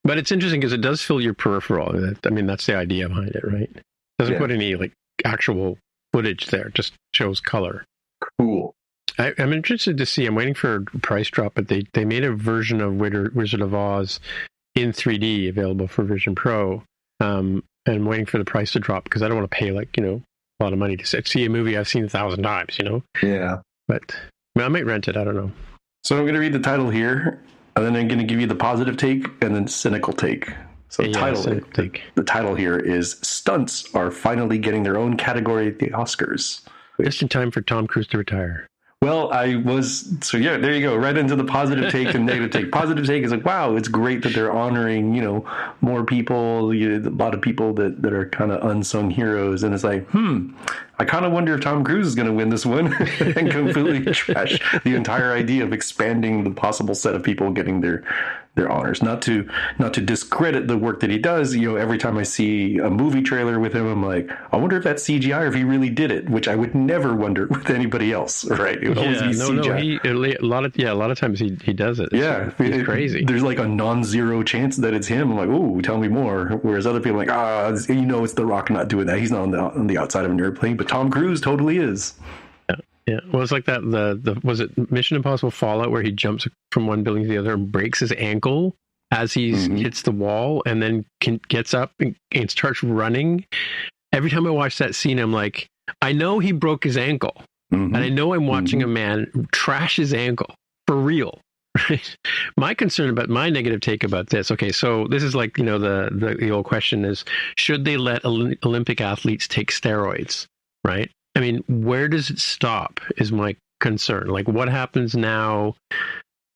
But it's interesting because it does fill your peripheral. I mean, that's the idea behind it, right? It doesn't put any like actual footage there, just shows color. Cool. I'm interested to see. I'm waiting for a price drop, but they made a version of Wizard of Oz in 3D available for Vision Pro. And I'm waiting for the price to drop because I don't want to pay a lot of money to see a movie I've seen 1,000 times. Yeah. But I might rent it. I don't know. So I'm going to read the title here, and then I'm going to give you the positive take and then cynical take. So the title here is "Stunts Are Finally Getting Their Own Category at the Oscars." Just in time for Tom Cruise to retire. Well, there you go, right into the positive take and negative take. Positive take is like, wow, it's great that they're honoring, more people, a lot of people that are kind of unsung heroes. And it's like, I kind of wonder if Tom Cruise is going to win this one and completely trash the entire idea of expanding the possible set of people getting their honors. Not to discredit the work that he does. Every time I see a movie trailer with him, I'm like, I wonder if that's CGI or if he really did it, which I would never wonder with anybody else, right? It would always be CGI. A lot of times he does it. It's crazy. There's like a non-zero chance that it's him. I'm like, oh, tell me more. Whereas other people are like, it's The Rock not doing that. He's not on the outside of an airplane, but Tom Cruise totally is. Yeah, well, it's like that. Was it Mission Impossible Fallout where he jumps from one building to the other and breaks his ankle as he hits the wall, and then gets up and starts running? Every time I watch that scene, I'm like, I know he broke his ankle, and I know I'm watching a man trash his ankle for real. Right? My negative take about this. Okay, so this is like the old question is, should they let Olympic athletes take steroids? Right. I mean, where does it stop is my concern. Like, what happens now?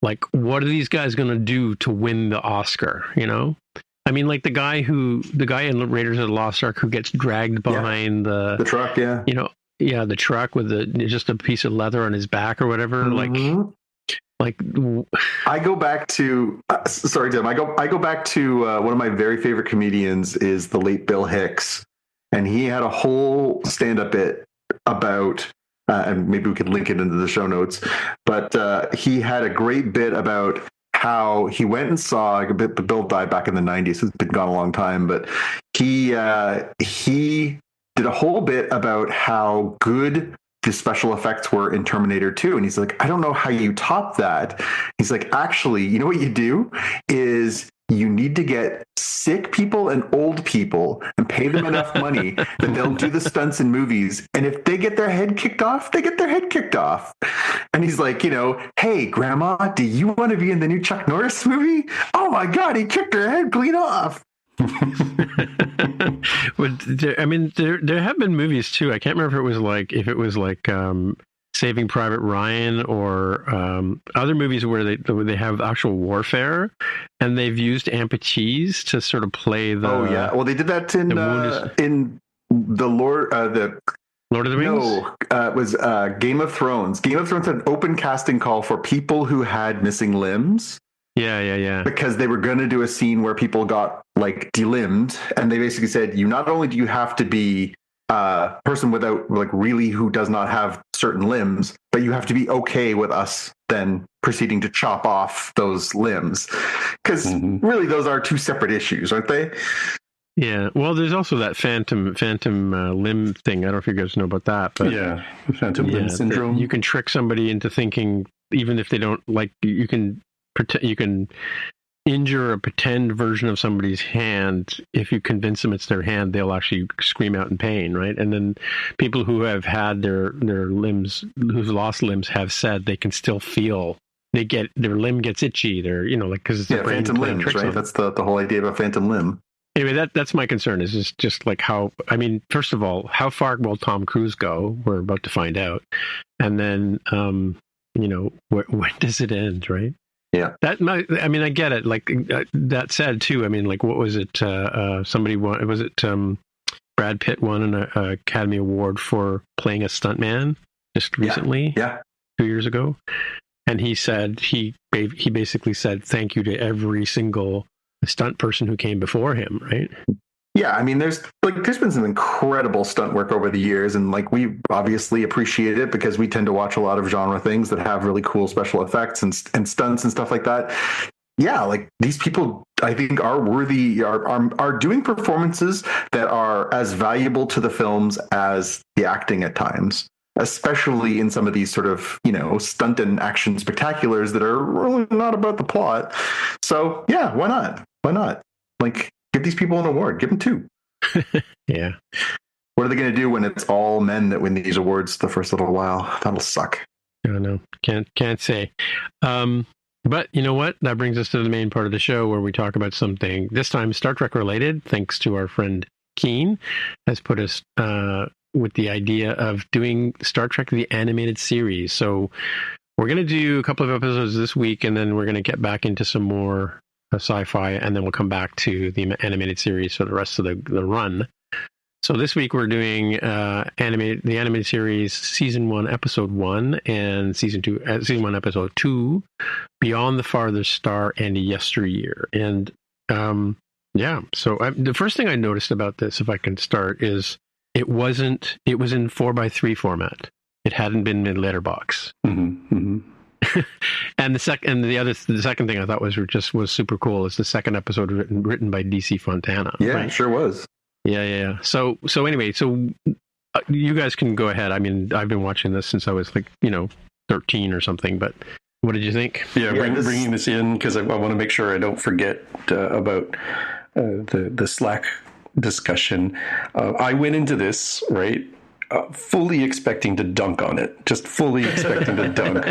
Like, what are these guys going to do to win the Oscar? I mean, like the guy in Raiders of the Lost Ark who gets dragged behind the truck, the truck with just a piece of leather on his back or whatever. Like I go back to sorry, Tim. I go back to one of my very favorite comedians is the late Bill Hicks, and he had a whole stand-up bit about, and maybe we could link it into the show notes, but he had a great bit about how he went and saw, Bill died back in the 90s, so it's been gone a long time, but he did a whole bit about how good the special effects were in Terminator 2. And he's like, I don't know how you top that. He's like, actually, you know what you do is you need to get sick people and old people and pay them enough money that they'll do the stunts in movies. And if they get their head kicked off, they get their head kicked off. And he's like, hey, Grandma, do you want to be in the new Chuck Norris movie? Oh, my God, he kicked her head clean off. I mean, there have been movies too. I can't remember if it was like Saving Private Ryan or other movies where they have actual warfare, and they've used amputees to sort of play the. Oh yeah, well they did that in the Lord of the Rings. No, it was Game of Thrones. Game of Thrones had an open casting call for people who had missing limbs. Yeah. Because they were going to do a scene where people got like delimbed, and they basically said, "You not only do you have to be a person without like really who does not have certain limbs, but you have to be okay with us then proceeding to chop off those limbs." Because really, those are two separate issues, aren't they? Yeah. Well, there's also that phantom limb thing. I don't know if you guys know about that, but yeah, phantom limb syndrome. You can trick somebody into thinking, even if they don't like, you can injure a pretend version of somebody's hand. If you convince them it's their hand, they'll actually scream out in pain, right? And then people who have had their limbs, who've lost limbs, have said they can still feel their limb gets itchy. They're because it's phantom limbs, right? That's the whole idea of a phantom limb. Anyway, that's my concern. Is just like how. I mean, first of all, how far will Tom Cruise go? We're about to find out, and then when does it end, right? Yeah, I get it. Like that said, too. I mean, like, what was it? Somebody won. Was it Brad Pitt won an Academy Award for playing a stuntman just recently? Yeah, 2 years ago, and he said he basically said thank you to every single stunt person who came before him, right? Yeah, I mean, there's been some incredible stunt work over the years, and like we obviously appreciate it because we tend to watch a lot of genre things that have really cool special effects and stunts and stuff like that. Yeah, like these people, I think, are worthy, are doing performances that are as valuable to the films as the acting at times, especially in some of these sort of stunt and action spectaculars that are really not about the plot. So yeah, why not? Like, give these people an award. Give them two. Yeah. What are they going to do when it's all men that win these awards the first little while? That'll suck. I don't know. Can't say. But you know what? That brings us to the main part of the show where we talk about something, this time Star Trek related, thanks to our friend Keen, has put us with the idea of doing Star Trek the animated series. So we're going to do a couple of episodes this week, and then we're going to get back into some more sci-fi, and then we'll come back to the animated series for the rest of the run. So this week we're doing the animated series season 1 episode 1 and season 1 episode 2, Beyond the Farthest Star and Yesteryear. And so the first thing I noticed about this, if I can start, is it was in 4:3 format. It hadn't been in letterbox. And the second thing I thought was super cool is the second episode written by DC Fontana. Yeah, right? It sure was. Yeah. So anyway, you guys can go ahead. I mean, I've been watching this since I was 13 or something. But what did you think? Yeah, bringing this in because I want to make sure I don't forget about the Slack discussion. I went into this right. Fully expecting to dunk on it, just fully expecting to dunk.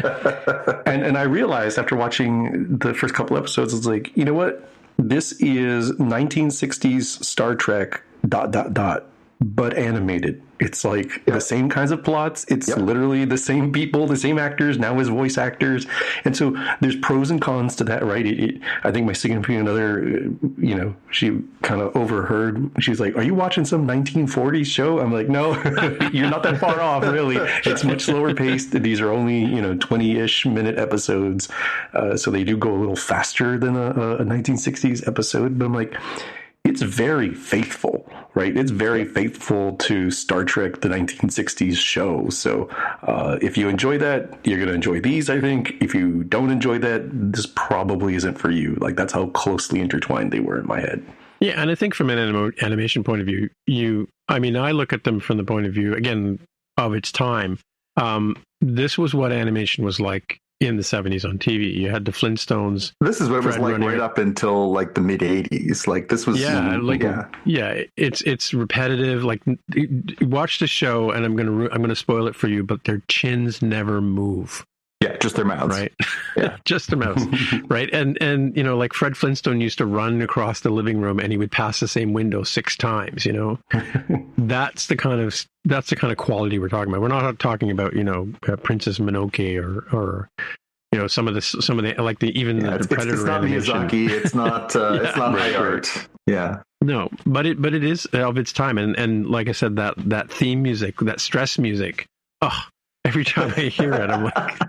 And I realized after watching the first couple episodes, it's like, you know what? This is 1960s Star Trek ... but animated. It's like the same kinds of plots. It's literally the same people, the same actors, now as voice actors. And so there's pros and cons to that, right? I think my significant other, she kind of overheard. She's like, are you watching some 1940s show? I'm like, no, you're not that far off, really. It's much slower paced. These are only, 20-ish minute episodes. So they do go a little faster than a 1960s episode. But I'm like, it's very faithful, right? It's very faithful to Star Trek, the 1960s show. So if you enjoy that, you're going to enjoy these, I think. If you don't enjoy that, this probably isn't for you. Like, that's how closely intertwined they were in my head. Yeah, and I think from an animation point of view, I look at them from the point of view, again, of its time. This was what animation was like in the 70s on TV. You had the Flintstones. This is what it was like right up until the mid 80s. Like this was it's repetitive. Like, watch the show, and I'm gonna spoil it for you, but their chins never move. Yeah, just their mouths. Right. Yeah. Just their mouths. Right. And, like Fred Flintstone used to run across the living room and he would pass the same window 6 times, That's the kind of quality we're talking about. We're not talking about, Princess Mononoke or some of the like the Predator it's not animation. Miyazaki. It's not it's not high art. Yeah. No, but it is of its time, and like I said, that theme music, that stress music. Oh, every time I hear it, I'm like,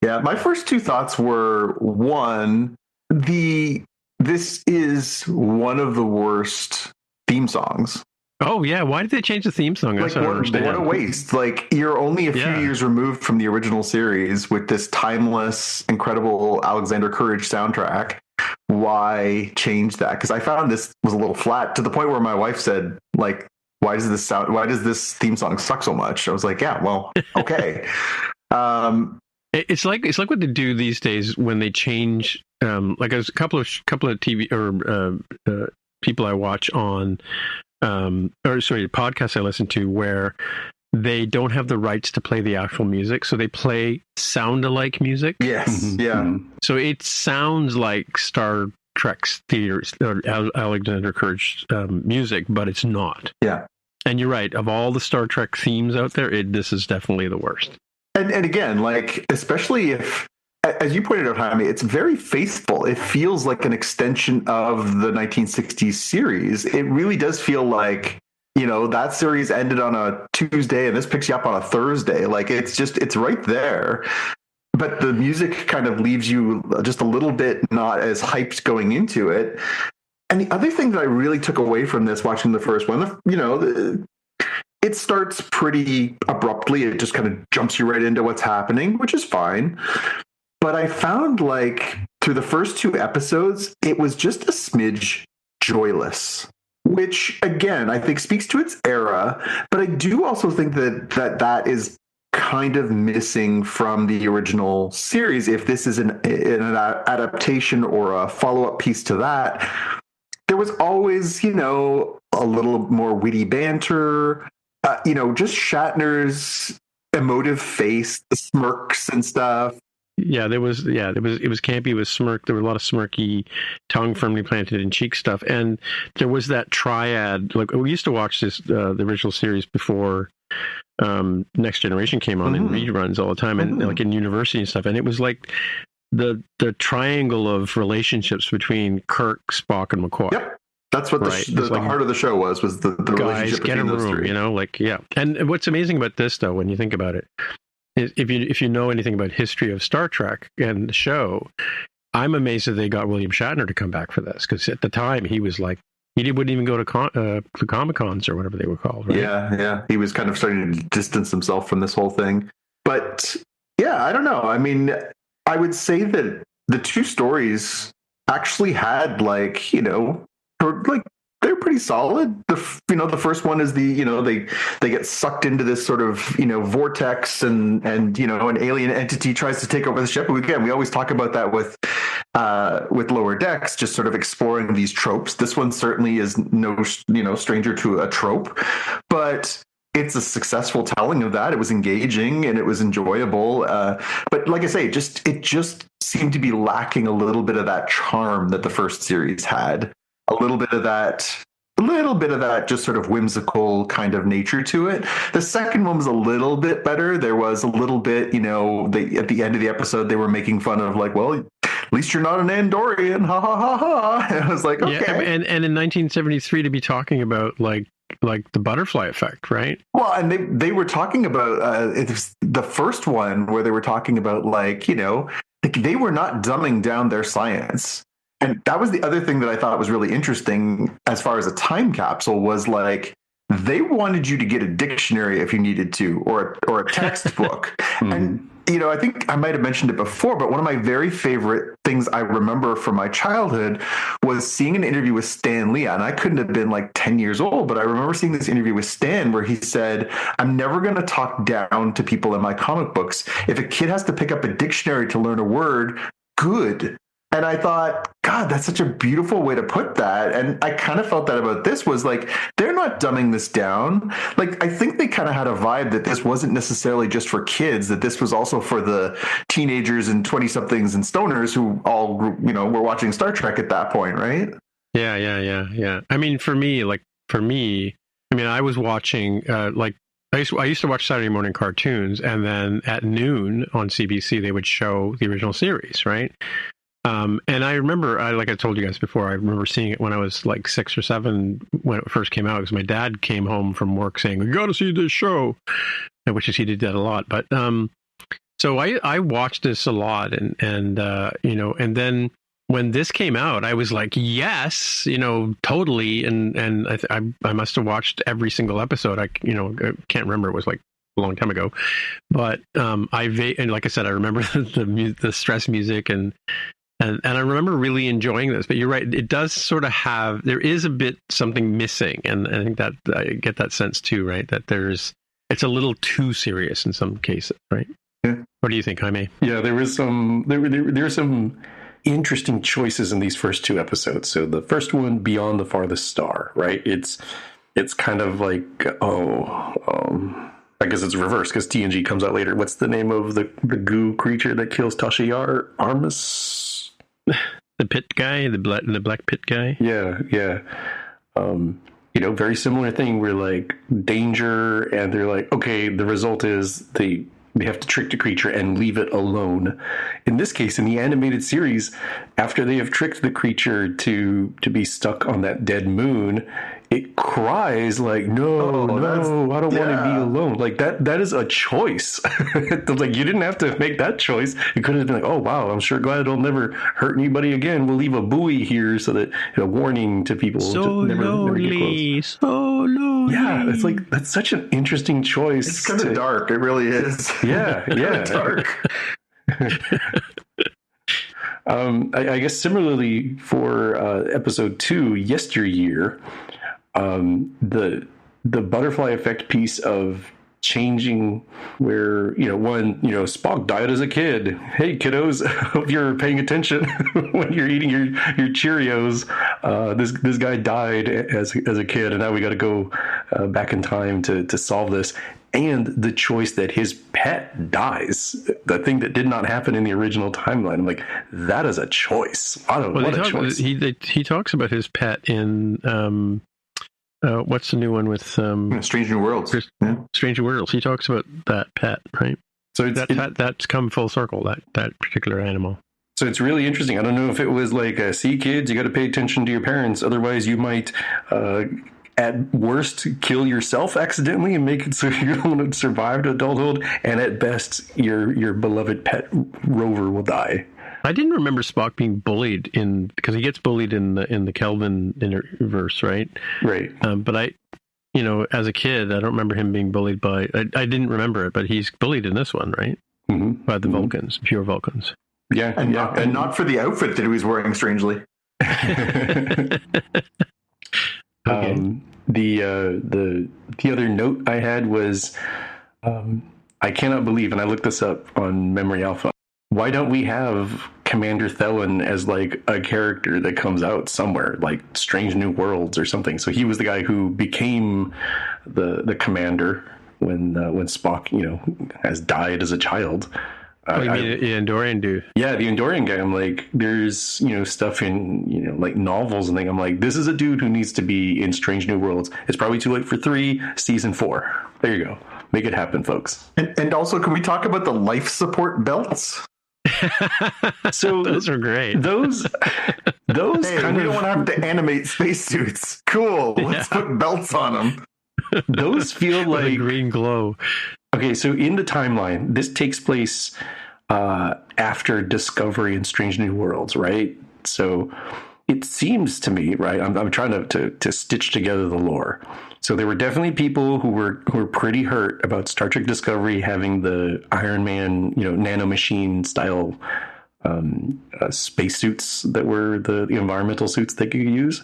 yeah. My first 2 thoughts were, one, this is one of the worst theme songs. Oh yeah, why did they change the theme song? Like, what a waste! Like, you're only a few years removed from the original series with this timeless, incredible Alexander Courage soundtrack. Why change that? Because I found this was a little flat, to the point where my wife said, like, why does this theme song suck so much? I was like, yeah, well, okay. It's like what they do these days when they change. Like, there's a couple of TV or people I watch on. Podcasts I listen to where they don't have the rights to play the actual music, so they play sound-alike music. Yes, yeah. So it sounds like Star Trek's theaters or Alexander Courage music, but it's not. Yeah. And you're right. Of all the Star Trek themes out there, this is definitely the worst. And again, like, especially if, as you pointed out, Jaime, it's very faithful. It feels like an extension of the 1960s series. It really does feel like, that series ended on a Tuesday and this picks you up on a Thursday. Like, it's right there. But the music kind of leaves you just a little bit not as hyped going into it. And the other thing that I really took away from this, watching the first one, it starts pretty abruptly. It just kind of jumps you right into what's happening, which is fine. But I found, like, through the first 2 episodes, it was just a smidge joyless, which, again, I think speaks to its era. But I do also think that is kind of missing from the original series. If this is an adaptation or a follow-up piece to that, there was always, a little more witty banter, just Shatner's emotive face, the smirks and stuff. Yeah, it was campy. It was smirk. There were a lot of smirky, tongue firmly planted in cheek stuff, and there was that triad. Like, we used to watch this the original series before Next Generation came on in reruns all the time, and like in university and stuff. And it was like the triangle of relationships between Kirk, Spock, and McCoy. Yep. That's what the heart of the show was the guys, relationship get a between those room, 3. yeah. And what's amazing about this, though, when you think about it, is if you know anything about history of Star Trek and the show, I'm amazed that they got William Shatner to come back for this, because at the time he was like, he wouldn't even go to Comic-Cons or whatever they were called, right? Yeah. He was kind of starting to distance himself from this whole thing. But yeah, I don't know. I mean, I would say that the 2 stories actually had, like, they're pretty solid. The first one is they get sucked into this sort of, vortex and an alien entity tries to take over the ship. Again, we always talk about that with Lower Decks, just sort of exploring these tropes. This one certainly is no stranger to a trope, but it's a successful telling of that. It was engaging and it was enjoyable. But like I say, it just seemed to be lacking a little bit of that charm that the first series had. A little bit of that just sort of whimsical kind of nature to it. The second one was a little bit better. There was a little bit, at the end of the episode, they were making fun of, like, well, at least you're not an Andorian, ha ha ha ha. And I was like, okay. Yeah, and in 1973 to be talking about like the butterfly effect, right? Well, and they were talking about the first one where they were talking about, like, they were not dumbing down their science. And that was the other thing that I thought was really interesting as far as a time capsule, was like, they wanted you to get a dictionary if you needed to, or a textbook. And, I think I might have mentioned it before, but one of my very favorite things I remember from my childhood was seeing an interview with Stan Lee. And I couldn't have been like 10 years old, but I remember seeing this interview with Stan where he said, I'm never going to talk down to people in my comic books. If a kid has to pick up a dictionary to learn a word, good. And I thought, God, that's such a beautiful way to put that. And I kind of felt that about this was like, they're not dumbing this down. Like, I think they kind of had a vibe that this wasn't necessarily just for kids, that this was also for the teenagers and 20-somethings and stoners who all, were watching Star Trek at that point, right? Yeah. I mean, for me, I was watching, I used to watch Saturday morning cartoons, and then at noon on CBC, they would show the original series, right? And I remember, like I told you guys before, I remember seeing it when I was like 6 or 7 when it first came out, because my dad came home from work saying, "We got to see this show," which is he did that a lot. But so I watched this a lot, and and then when this came out, I was like, yes, totally, and I must have watched every single episode. I can't remember; it was like a long time ago, but and like I said, I remember the stress music and I remember really enjoying this. But you're right; it does sort of there is a bit something missing, and I think that I get that sense too, right? That it's a little too serious in some cases, right? Yeah. What do you think, Jaime? Yeah, there were some interesting choices in these first 2 episodes. So the first one, Beyond the Farthest Star, right? It's kind of like, I guess it's reversed because TNG comes out later. What's the name of the goo creature that kills Tasha Yar? Armus? The pit guy, the black pit guy? Yeah. Very similar thing where like danger, and they're like, okay, the result is they have to trick the creature and leave it alone. In this case, in the animated series, after they have tricked the creature to be stuck on that dead moon, it cries like, no, I don't want to be alone. Like that is a choice. Like, you didn't have to make that choice. You could have been like, oh wow, I'm sure glad it'll never hurt anybody again. We'll leave a buoy here so that a warning to people so to never get close. So lonely. Yeah, it's like, that's such an interesting choice. It's kind of dark. It really is. Yeah. Dark. I guess similarly for episode 2, Yesteryear, the butterfly effect piece of changing where, Spock died as a kid. Hey, kiddos, hope you're paying attention when you're eating your Cheerios. This guy died as a kid, and now we got to go back in time to solve this. And the choice that his pet dies, the thing that did not happen in the original timeline. I'm like, that is a choice. What a choice. He talks about his pet in what's the new one with Strange New Worlds? Strange New Worlds. He talks about that pet, right? So that's come full circle. That particular animal. So it's really interesting. I don't know if it was like, see, kids, you got to pay attention to your parents, otherwise you might. At worst, kill yourself accidentally and make it so you don't survive to adulthood. And at best, your beloved pet Rover will die. I didn't remember Spock being bullied because he gets bullied in the Kelvin universe, right? Right. But as a kid, I don't remember him being bullied by. I didn't remember it, but he's bullied in this one, right? Mm-hmm. By the Vulcans, pure Vulcans. Yeah, and not for the outfit that he was wearing. Strangely. Okay. The other note I had was, I cannot believe, and I looked this up on Memory Alpha, why don't we have Commander Thelen as like a character that comes out somewhere, like Strange New Worlds or something? So he was the guy who became the commander when Spock, has died as a child. You mean the Andorian dude? Yeah, the Andorian guy. I'm like, there's, stuff in, like novels and things. I'm like, this is a dude who needs to be in Strange New Worlds. It's probably too late for 3, season 4. There you go. Make it happen, folks. And also, can we talk about the life support belts? So those are great. Those hey, kind we of, don't want to have to animate spacesuits. Cool. Let's put belts on them. Those feel like a green glow. Okay, so in the timeline, this takes place after Discovery and Strange New Worlds, right? So it seems to me, right? I'm trying to stitch together the lore. So there were definitely people who were pretty hurt about Star Trek Discovery having the Iron Man, nanomachine style spacesuits that were the environmental suits they could use.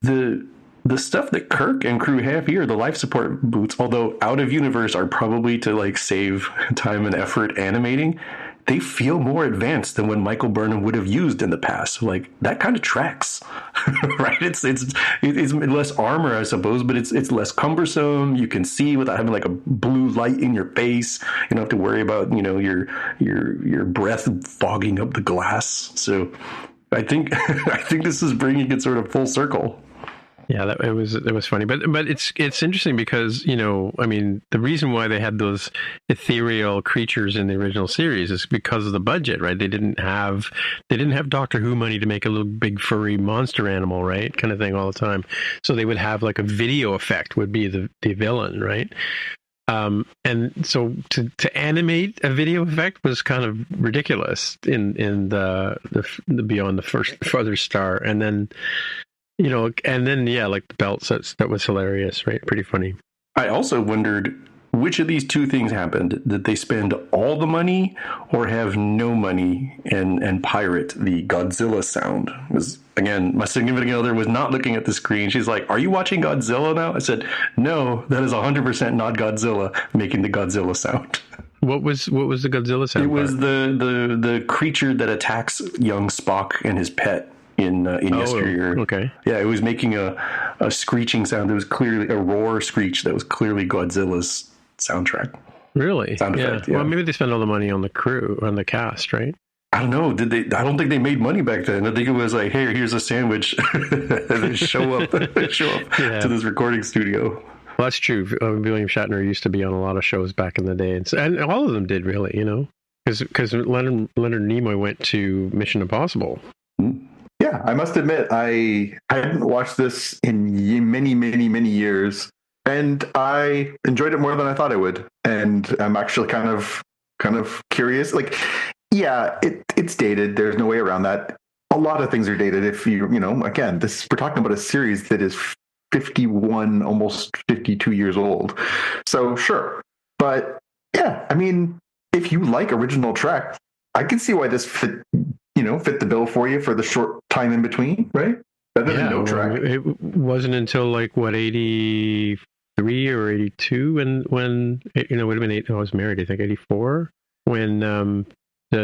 The stuff that Kirk and crew have here, the life support boots, although out of universe, are probably to like save time and effort animating. they feel more advanced than what Michael Burnham would have used in the past. Like, that kind of tracks, right? It's less armor, I suppose, but it's less cumbersome. You can see without having like a blue light in your face. You don't have to worry about, you know, your breath fogging up the glass. So I think I think this is bringing it sort of full circle. Yeah, it was funny, but it's interesting because, you know, I mean, the reason why they had those ethereal creatures in the original series is because of the budget, right? They didn't have Doctor Who money to make a little big furry monster animal, right, kind of thing all the time. So they would have like a video effect would be the villain, right? And so to animate a video effect was kind of ridiculous in the Beyond the Further Star, and then. You know, and then, yeah, like the belts, that was hilarious, right? Pretty funny. I also wondered which of these two things happened. Did they spend all the money or have no money and pirate the Godzilla sound? Because, again, my significant other was not looking at the screen. She's like, "Are you watching Godzilla now?" I said, "No, that is 100% not Godzilla making the Godzilla sound." What was the Godzilla sound? It was the creature that attacks young Spock and his pet. In Yesteryear. Okay. Yeah, it was making a screeching sound that was clearly a roar screech that was clearly Godzilla's soundtrack. Really? Sound effect, yeah. Well, maybe they spent all the money on the crew, on the cast, right? I don't know. Did they? I don't think they made money back then. I think it was like, "Hey, here's a sandwich," and then show up Yeah. to this recording studio. Well, that's true. William Shatner used to be on a lot of shows back in the day, and all of them did, really, you know, because Leonard Nimoy went to Mission Impossible. Yeah, I must admit, I hadn't watched this in many, many, many years, and I enjoyed it more than I thought I would. And I'm actually kind of curious. Like, yeah, it's dated. There's no way around that. A lot of things are dated. If you know, again, we're talking about a series that is 51, almost 52 years old. So sure, but yeah, I mean, if you like original Trek, I can see why this fit the bill for you for the short time in between, right? Better than no Trek. It wasn't until like what 83 or 82 when it would have been I was married, I think 84 when the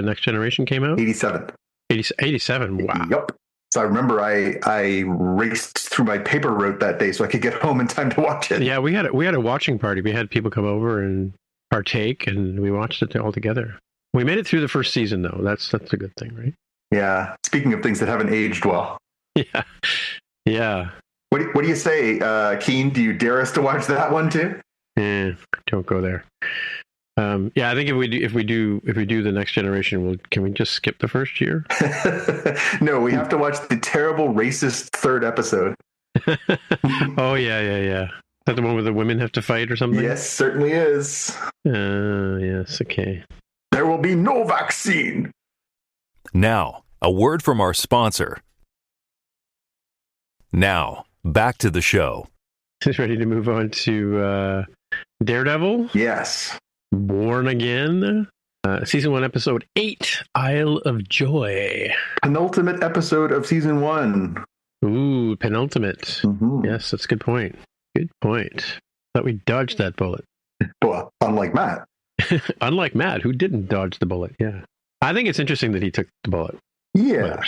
Next Generation came out. 87. 87. Wow. Yep. So I remember I raced through my paper route that day so I could get home in time to watch it. Yeah, we had a watching party. We had people come over and partake, and we watched it all together. We made it through the first season, though. That's a good thing, right? Yeah. Speaking of things that haven't aged well. Yeah. Yeah. What do you say, Keen? Do you dare us to watch that one too? Don't go there. Yeah, I think if we do the Next Generation, can we just skip the first year? No, we have to watch the terrible racist third episode. Oh yeah. Is that the one where the women have to fight or something? Yes, certainly is. Yes. Okay. There will be no vaccine. Now, a word from our sponsor. Now, back to the show. Is ready to move on to Daredevil? Yes. Born Again. Season 1, Episode 8, Isle of Joy. Penultimate episode of Season 1. Ooh, penultimate. Mm-hmm. Yes, that's a good point. Good point. Thought we dodged that bullet. Well, unlike Matt. Unlike Matt, who didn't dodge the bullet. Yeah. I think it's interesting that he took the bullet. Yeah.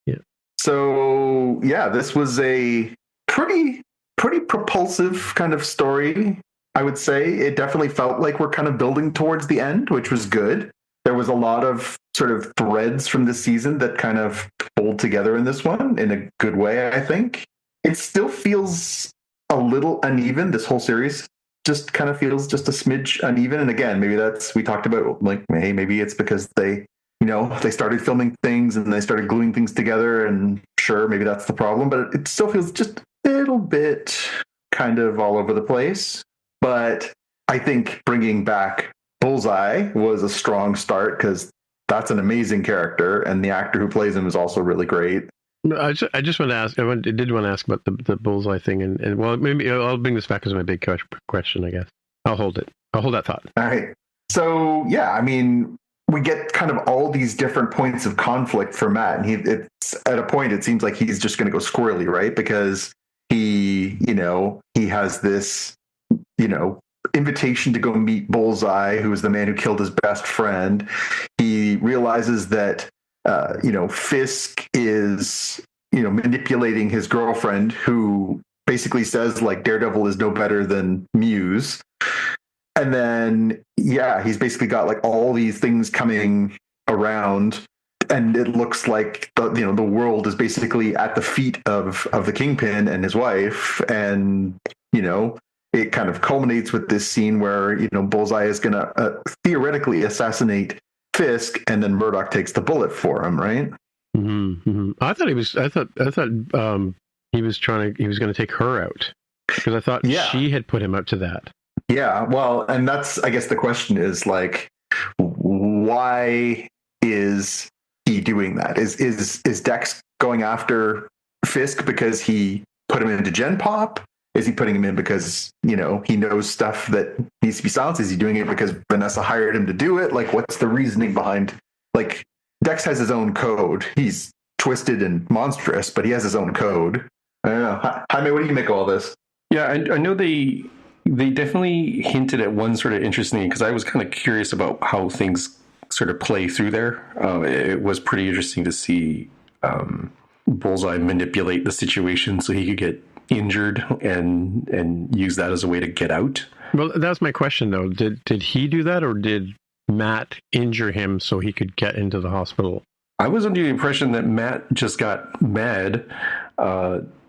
Yeah. So, yeah, this was a pretty propulsive kind of story, I would say. It definitely felt like we're kind of building towards the end, which was good. There was a lot of sort of threads from this season that kind of pulled together in this one in a good way, I think. It still feels a little uneven. This whole series just kind of feels just a smidge uneven. And again, maybe we talked about like, hey, maybe it's because they started filming things and they started gluing things together, and sure, maybe that's the problem, but it still feels just a little bit kind of all over the place. But I think bringing back Bullseye was a strong start because that's an amazing character, and the actor who plays him is also really great. I just want to ask. I did want to ask about the Bullseye thing, and well, maybe I'll bring this back as my big question. I guess I'll hold it. I'll hold that thought. All right. So yeah, I mean, we get kind of all these different points of conflict for Matt, and it's at a point it seems like he's just going to go squirrely, right? Because he has this, invitation to go meet Bullseye, who is the man who killed his best friend. He realizes that, Fisk is, manipulating his girlfriend, who basically says like Daredevil is no better than Muse. And then, he's basically got like all these things coming around, and it looks like the world is basically at the feet of the Kingpin and his wife. And, it kind of culminates with this scene where, Bullseye is going to theoretically assassinate Fisk, and then Murdoch takes the bullet for him, right? Mm-hmm, mm-hmm. I thought he was going to take her out, because I thought she had put him up to that. Yeah, well, and that's, I guess the question is like, why is he doing that? Is Dex going after Fisk because he put him into Gen Pop? Is he putting him in because, he knows stuff that needs to be silenced? Is he doing it because Vanessa hired him to do it? Like, what's the reasoning behind, like, Dex has his own code. He's twisted and monstrous, but he has his own code. I don't know. Jaime, what do you make of all this? Yeah, I know they definitely hinted at one sort of interesting, because I was kind of curious about how things sort of play through there. It was pretty interesting to see Bullseye manipulate the situation so he could get injured and use that as a way to get out. Well, that's my question, though. Did he do that, or did Matt injure him so he could get into the hospital? I was under the impression that Matt just got mad,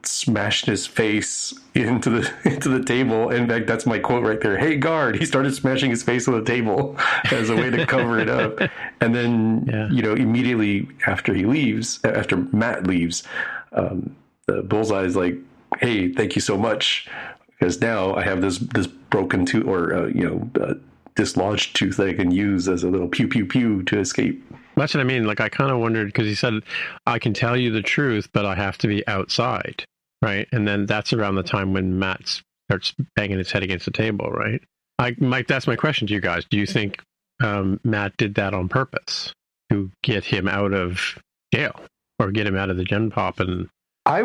smashed his face into the table. In fact, that's my quote right there. "Hey, guard!" He started smashing his face on the table as a way to cover it up. And then, immediately after Matt leaves, the Bullseye's like, "Hey, thank you so much, because now I have this broken tooth, or dislodged tooth that I can use as a little pew pew pew to escape." That's what I mean. Like, I kind of wondered, because he said, "I can tell you the truth, but I have to be outside," right? And then that's around the time when Matt starts banging his head against the table, right? Mike, that's my question to you guys. Do you think Matt did that on purpose to get him out of jail, or get him out of the Gen Pop? And I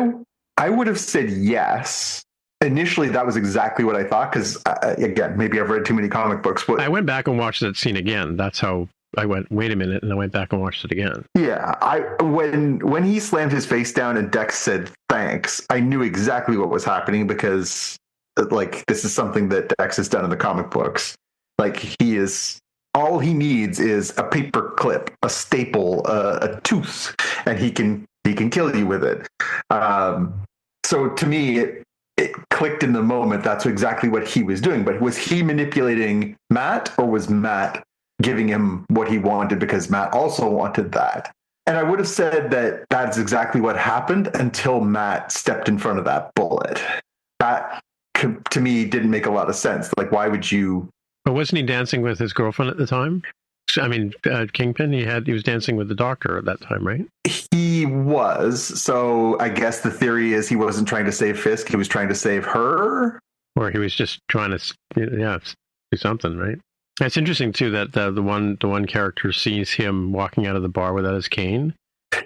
would have said yes. Initially, that was exactly what I thought, because, again, maybe I've read too many comic books. But I went back and watched that scene again. That's how I went, wait a minute, and I went back and watched it again. Yeah, when he slammed his face down and Dex said thanks, I knew exactly what was happening, because, like, this is something that Dex has done in the comic books. Like, all he needs is a paper clip, a staple, a tooth, and he can kill you with it. So to me, it clicked in the moment. That's exactly what he was doing. But was he manipulating Matt, or was Matt giving him what he wanted because Matt also wanted that? And I would have said that that's exactly what happened until Matt stepped in front of that bullet. That, to me, didn't make a lot of sense. Like, why would you... But wasn't he dancing with his girlfriend at the time? I mean, Kingpin, he was dancing with the doctor at that time, right? He was. So I guess the theory is he wasn't trying to save Fisk. He was trying to save her. Or he was just trying to, do something, right? It's interesting, too, that the one character sees him walking out of the bar without his cane.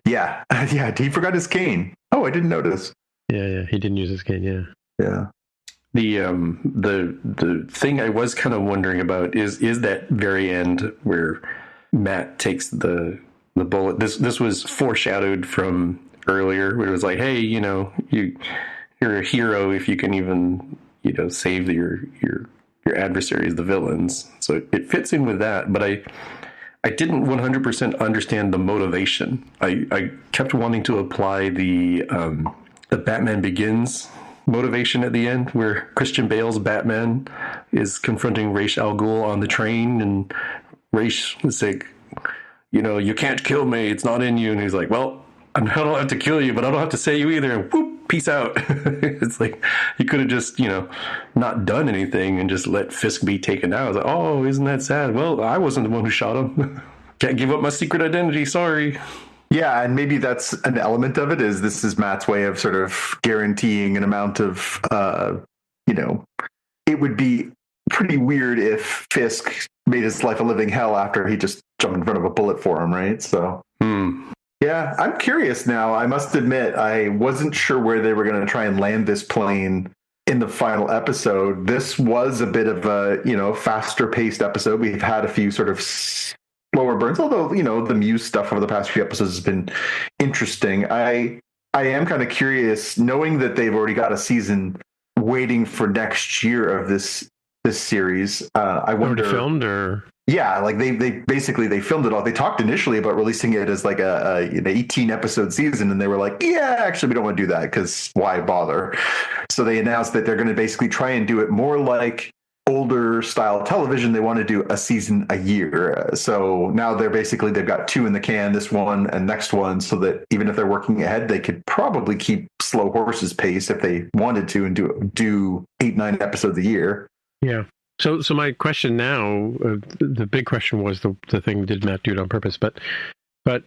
Yeah. Yeah, he forgot his cane. Oh, I didn't notice. Yeah, he didn't use his cane, yeah. Yeah. The thing I was kind of wondering about is that very end where Matt takes the bullet. This was foreshadowed from earlier, where it was like, hey, you're a hero if you can even save your adversaries, the villains. So it fits in with that, but I didn't 100% understand the motivation. I kept wanting to apply the Batman Begins motivation at the end, where Christian Bale's Batman is confronting Ra's al Ghul on the train, and Ra's is like, you can't kill me, it's not in you. And he's like, well, I don't have to kill you, but I don't have to say you either. And whoop, peace out. It's like, he could have just, not done anything and just let Fisk be taken out. I was like, oh, isn't that sad? Well, I wasn't the one who shot him. Can't give up my secret identity, sorry. Yeah, and maybe that's an element of it, this is Matt's way of sort of guaranteeing an amount of, it would be pretty weird if Fisk made his life a living hell after he just jumped in front of a bullet for him, right? So, yeah, I'm curious now. I must admit, I wasn't sure where they were going to try and land this plane in the final episode. This was a bit of a, faster paced episode. We've had a few sort of slower burns. Although the Muse stuff over the past few episodes has been interesting. I am kind of curious, knowing that they've already got a season waiting for next year of this series. I wonder. Already filmed or. Yeah, like they basically they filmed it all. They talked initially about releasing it as like an 18 episode season, and they were like, "Yeah, actually, we don't want to do that because why bother?" So they announced that they're going to basically try and do it more like older style television. They want to do a season a year. So now they've got 2 in the can, this one and next one, so that even if they're working ahead, they could probably keep slow horses pace if they wanted to and do 8-9 episodes a year. Yeah. So my question now, the big question was the thing, did Matt do it on purpose? But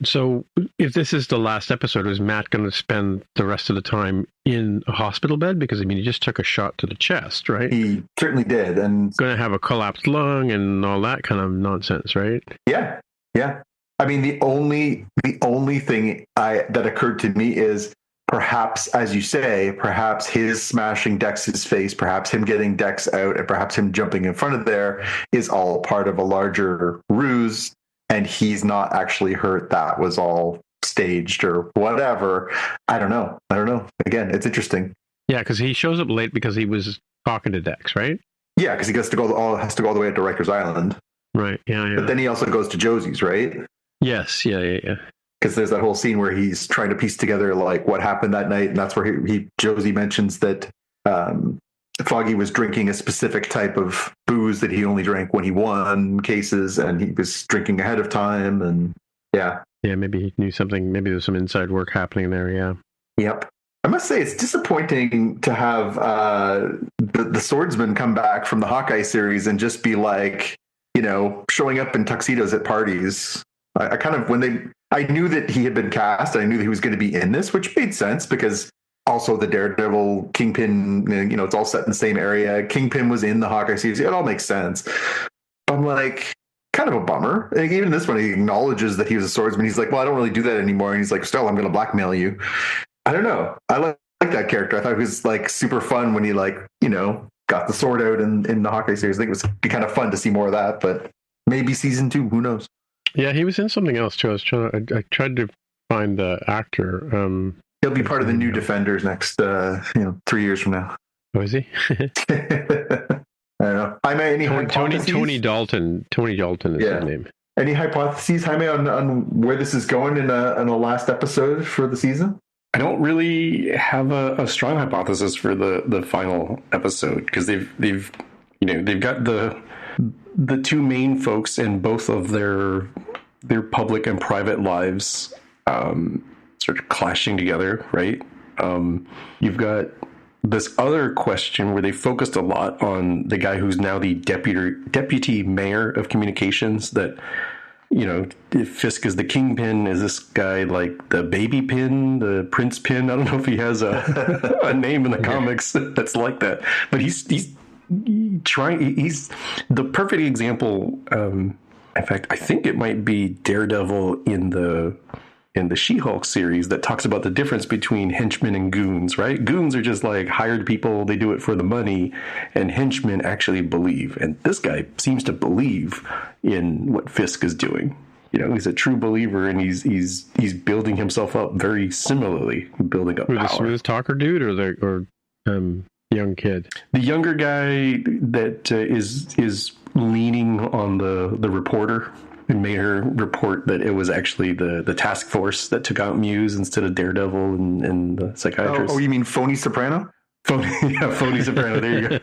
so if this is the last episode, is Matt going to spend the rest of the time in a hospital bed? Because, I mean, he just took a shot to the chest, right? He certainly did. And going to have a collapsed lung and all that kind of nonsense, right? Yeah. Yeah. I mean, the only thing that occurred to me is, perhaps, as you say, perhaps his smashing Dex's face, perhaps him getting Dex out, and perhaps him jumping in front of there is all part of a larger ruse, and he's not actually hurt. That was all staged or whatever. I don't know. Again, it's interesting. Yeah, because he shows up late because he was talking to Dex, right? Yeah, because he has to go all the way up to Rikers Island. Right. Yeah. But then he also goes to Josie's, right? Yes. Yeah. Because there's that whole scene where he's trying to piece together like what happened that night, and that's where Josie mentions that Foggy was drinking a specific type of booze that he only drank when he won cases, and he was drinking ahead of time, and yeah, maybe he knew something. Maybe there's some inside work happening there. Yeah. Yep. I must say it's disappointing to have the swordsman come back from the Hawkeye series and just be like, showing up in tuxedos at parties. I kind of, I knew that he had been cast. I knew that he was going to be in this, which made sense because also the Daredevil, Kingpin, it's all set in the same area. Kingpin was in the Hawkeye series. It all makes sense. I'm like, kind of a bummer. And even this one, he acknowledges that he was a swordsman. He's like, well, I don't really do that anymore. And he's like, still, I'm going to blackmail you. I don't know. I like that character. I thought he was like super fun when he got the sword out in the Hawkeye series. I think it was be kind of fun to see more of that, but maybe season 2, who knows? Yeah, he was in something else too. I tried to find the actor. He'll be part of the new Defenders next, 3 years from now. Oh, is he? I don't know. Jaime, any hypotheses? Tony Dalton. Tony Dalton is his name. Any hypotheses, Jaime, on where this is going in the last episode for the season? I don't really have a strong hypothesis for the final episode because they've got the 2 main folks in both of their public and private lives sort of clashing together, right? You've got this other question where they focused a lot on the guy who's now the deputy mayor of communications, that if Fisk is the kingpin, is this guy like the baby pin, the prince pin? I don't know if he has a name in the comics that's like that, but he's the perfect example. In fact, I think it might be Daredevil in the She-Hulk series that talks about the difference between henchmen and goons, right? Goons are just like hired people, they do it for the money, and henchmen actually believe. And this guy seems to believe in what Fisk is doing. He's a true believer, and he's building himself up very similarly, building up power. The smooth talker dude or young kid? The younger guy that is leaning on the reporter and made her report that it was actually the task force that took out Muse instead of Daredevil and the psychiatrist. Oh, you mean Phony Soprano? Phony Soprano. There you go.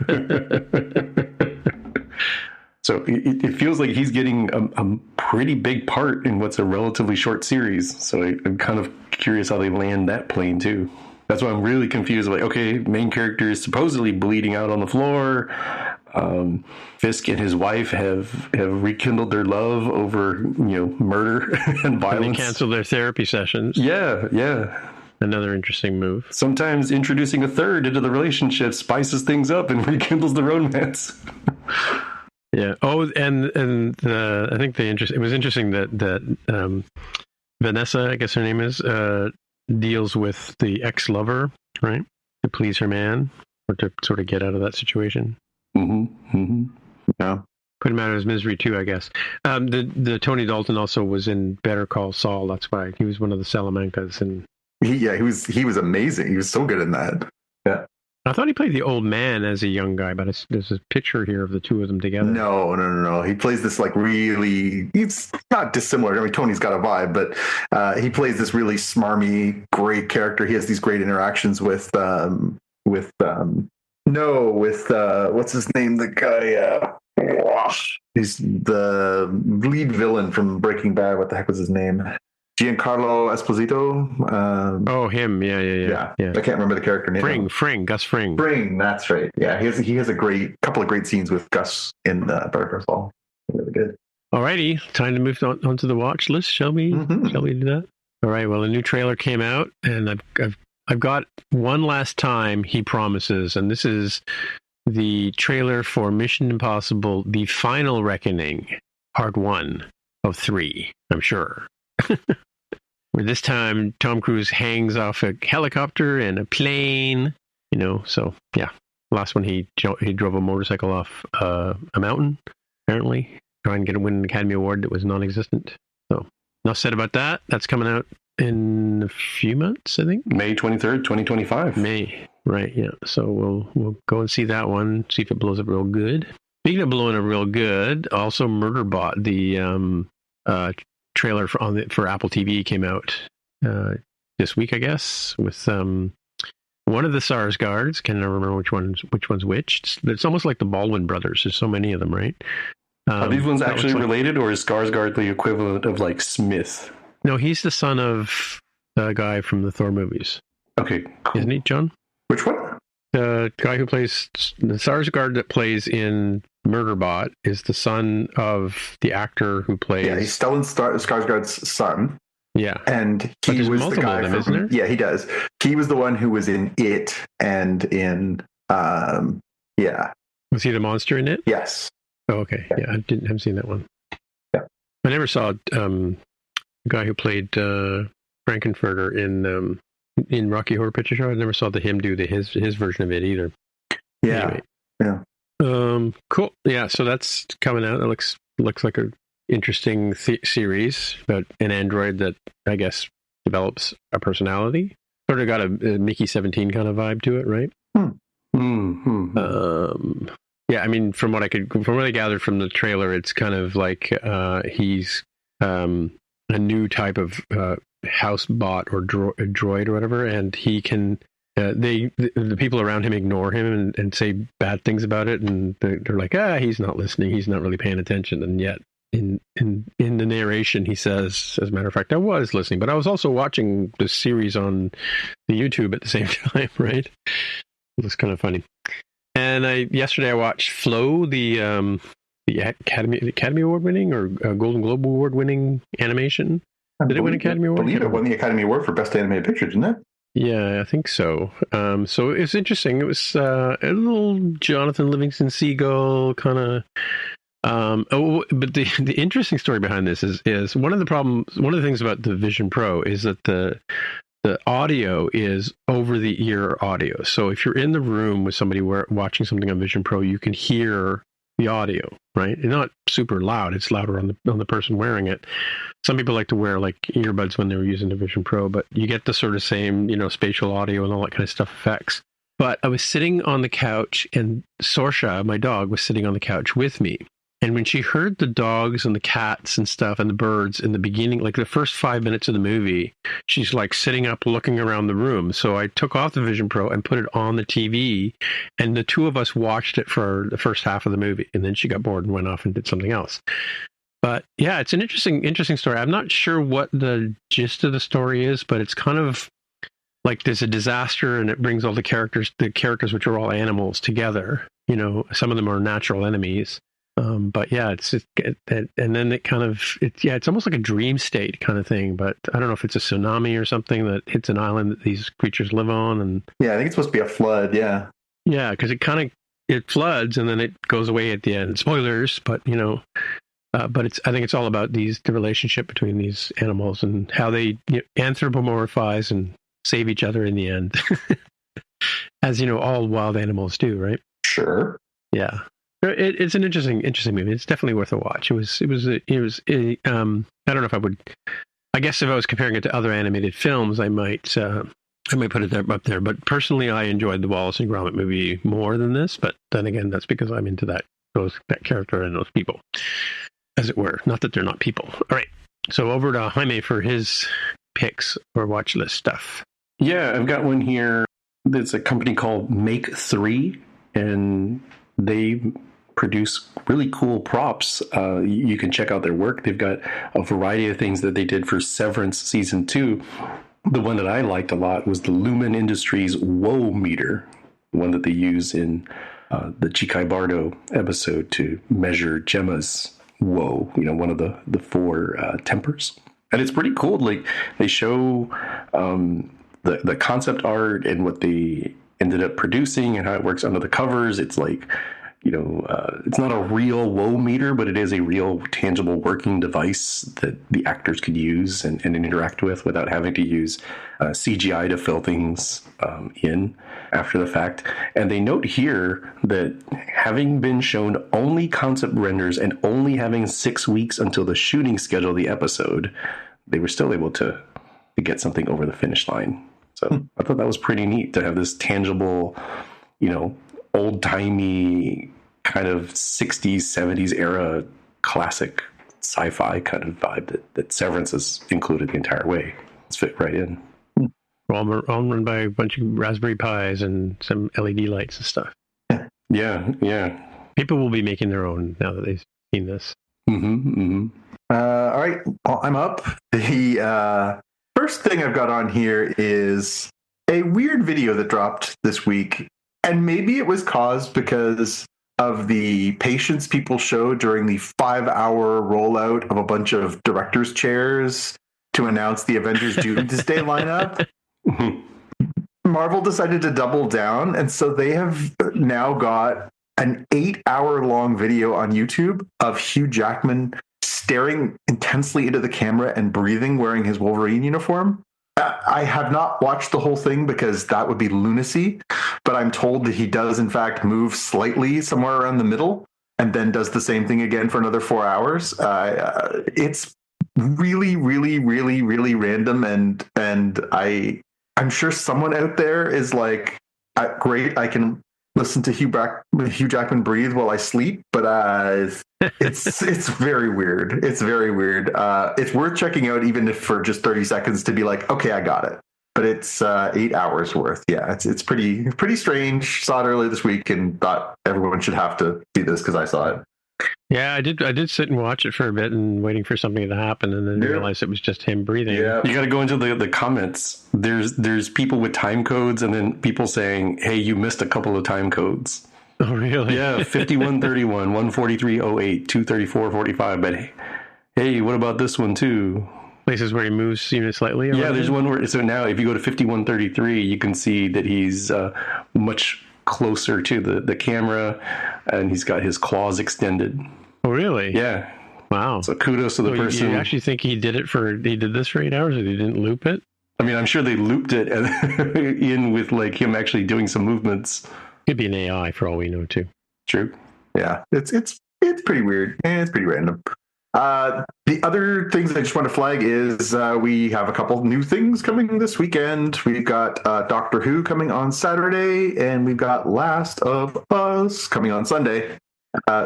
So it feels like he's getting a pretty big part in what's a relatively short series. So I'm kind of curious how they land that plane too. That's why I'm really confused. Like, okay, main character is supposedly bleeding out on the floor. Fisk and his wife have rekindled their love over murder and violence. And they canceled their therapy sessions. Yeah. Another interesting move. Sometimes introducing a third into the relationship spices things up and rekindles the romance. Yeah. Oh, and I think it was interesting that Vanessa, I guess her name is, deals with the ex-lover, right, to please her man or to sort of get out of that situation. Mm-hmm. Mm-hmm. Yeah. Put him out of his misery too, I guess. The Tony Dalton also was in Better Call Saul. That's why he was one of the Salamancas. And he was amazing. He was so good in that. Yeah. I thought he played the old man as a young guy, but there's a picture here of the two of them together. No. He plays this like really. He's not dissimilar. I mean, Tony's got a vibe, but he plays this really smarmy, great character. He has these great interactions with what's his name? The guy. He's the lead villain from Breaking Bad. What the heck was his name? Giancarlo Esposito. Him. Yeah. I can't remember the character name. Gus Fring. Fring, that's right. Yeah, he has a couple of great scenes with Gus in Better Call Saul. Really good. Alrighty, time to move on to the watch list. Shall we? Shall we do that? All right. Well, a new trailer came out, and I've got One Last Time, He Promises, and this is the trailer for Mission Impossible: The Final Reckoning, Part 1 of 3. I'm sure. Where this time Tom Cruise hangs off a helicopter and a plane, so yeah. Last one he drove a motorcycle off a mountain, apparently, trying to win an Academy Award that was non-existent. So enough said about that. That's coming out in a few months, I think. May 23rd, 2025. May, right, yeah. So we'll go and see that one, see if it blows up real good. Speaking of blowing up real good, also Murderbot, the trailer for Apple TV came out this week, I guess, with one of the Sarsgaards. Can never remember which one's which. It's almost like the Baldwin brothers. There's so many of them, right? Are these ones actually related, or is Skarsgård the equivalent of like Smith? No, he's the son of the guy from the Thor movies. Okay, cool. Isn't he, John? Which one? The guy who plays the Sarsgaard that plays in Murderbot is the son of the actor who plays. Yeah, he's Stellan Skarsgård's son. Yeah, and he was the guy of them, isn't there? Yeah, he does. He was the one who was in It and in yeah. Was he the monster in it? Yes. Oh, okay. Yeah, I haven't seen that one. Yeah, I never saw the guy who played Frankenfurter in Rocky Horror Picture Show. I never saw him do his version of it either. Yeah. Anyway. Yeah. Cool. Yeah, so that's coming out. It looks like a interesting series about an android that I guess develops a personality. Sort of got a Mickey 17 kind of vibe to it, right? Yeah, I mean, from what I gathered from the trailer, it's kind of like he's a new type of house bot or droid or whatever, and he can. The people around him ignore him and say bad things about it, and they're like, he's not listening, he's not really paying attention, and yet in the narration he says, as a matter of fact, I was listening, but I was also watching the series on the YouTube at the same time, right? It was kind of funny. And yesterday I watched Flow, the Academy Award winning or Golden Globe Award winning animation. Did it win Academy Award? I believe it won the Academy Award for Best Animated Picture, didn't it? Yeah, I think so. So it's interesting. It was a little Jonathan Livingston Seagull kind of. But the interesting story behind this is one of the things about the Vision Pro is that the audio is over the ear audio. So if you're in the room with somebody watching something on Vision Pro, you can hear the audio, right? It's not super loud. It's louder on the person wearing it. Some people like to wear like earbuds when they were using the Vision Pro, but you get the sort of same, spatial audio and all that kind of stuff effects. But I was sitting on the couch and Sorsha, my dog, was sitting on the couch with me. And when she heard the dogs and the cats and stuff and the birds in the beginning, like the first 5 minutes of the movie, she's like sitting up looking around the room. So I took off the Vision Pro and put it on the TV, and the two of us watched it for the first half of the movie. And then she got bored and went off and did something else. But yeah, it's an interesting story. I'm not sure what the gist of the story is, but it's kind of like there's a disaster and it brings all the characters which are all animals together. Some of them are natural enemies. But yeah, and then it's almost like a dream state kind of thing. But I don't know if it's a tsunami or something that hits an island that these creatures live on. And yeah, I think it's supposed to be a flood. Yeah, because it floods and then it goes away at the end. Spoilers, but but I think it's all about the relationship between these animals and how they anthropomorphize and save each other in the end, as all wild animals do, right? Sure. Yeah. It's an interesting movie. It's definitely worth a watch. I don't know if I would. I guess if I was comparing it to other animated films, I might put it up there. But personally, I enjoyed the Wallace and Gromit movie more than this. But then again, that's because I'm into that character and those people, as it were. Not that they're not people. All right. So over to Jaime for his picks or watch list stuff. Yeah, I've got one here. There's a company called Make 3, and they produce really cool props. You can check out their work. They've got a variety of things that they did for Severance Season 2. The one that I liked a lot was the Lumen Industries Woe Meter, one that they use in the Chikai Bardo episode to measure Gemma's woe, one of the four tempers. And it's pretty cool. Like, they show the concept art and what they ended up producing and how it works under the covers. It's like, it's not a real woe meter, but it is a real tangible working device that the actors could use and interact with without having to use CGI to fill things in after the fact. And they note here that having been shown only concept renders and only having 6 weeks until the shooting schedule of the episode, they were still able to get something over the finish line. So I thought that was pretty neat to have this tangible, old-timey kind of 60s, 70s era classic sci-fi kind of vibe that Severance has included the entire way. It's fit right in. All run by a bunch of Raspberry Pis and some LED lights and stuff. Yeah. People will be making their own now that they've seen this. All right, well, I'm up. The first thing I've got on here is a weird video that dropped this week. And maybe it was caused because of the patience people showed during the 5-hour rollout of a bunch of director's chairs to announce the Avengers Doomsday lineup. Marvel decided to double down, and so they have now got an 8-hour long video on YouTube of Hugh Jackman staring intensely into the camera and breathing wearing his Wolverine uniform. I have not watched the whole thing because that would be lunacy, but I'm told that he does in fact move slightly somewhere around the middle and then does the same thing again for another 4 hours. It's really, really, really, really random, and I'm sure someone out there is like, great, I can listen to Hugh Jackman breathe while I sleep, but it's very weird. It's very weird. It's worth checking out, even if for just 30 seconds, to be like, okay, I got it. But it's 8 hours worth. Yeah, it's pretty strange. Saw it earlier this week and thought everyone should have to see this because I saw it. Yeah, I did sit and watch it for a bit and waiting for something to happen, and then realized it was just him breathing. Yeah. You got to go into the comments. There's people with time codes, and then people saying, "Hey, you missed a couple of time codes." Oh, really? Yeah, 5131, 14308, 23445. But hey, what about this one too? Places where he moves even slightly. Yeah, there's one where. So now, if you go to 5133, you can see that he's much closer to the camera, and he's got his claws extended. Oh, really? Yeah. Wow. So kudos to the person. You actually think he did this for 8 hours, or he didn't loop it? I mean, I'm sure they looped it in with like him actually doing some movements. Could be an AI for all we know, too. True. Yeah, it's pretty weird. And it's pretty random. The other things I just want to flag is we have a couple new things coming this weekend. We've got Doctor Who coming on Saturday, and we've got Last of Us coming on Sunday.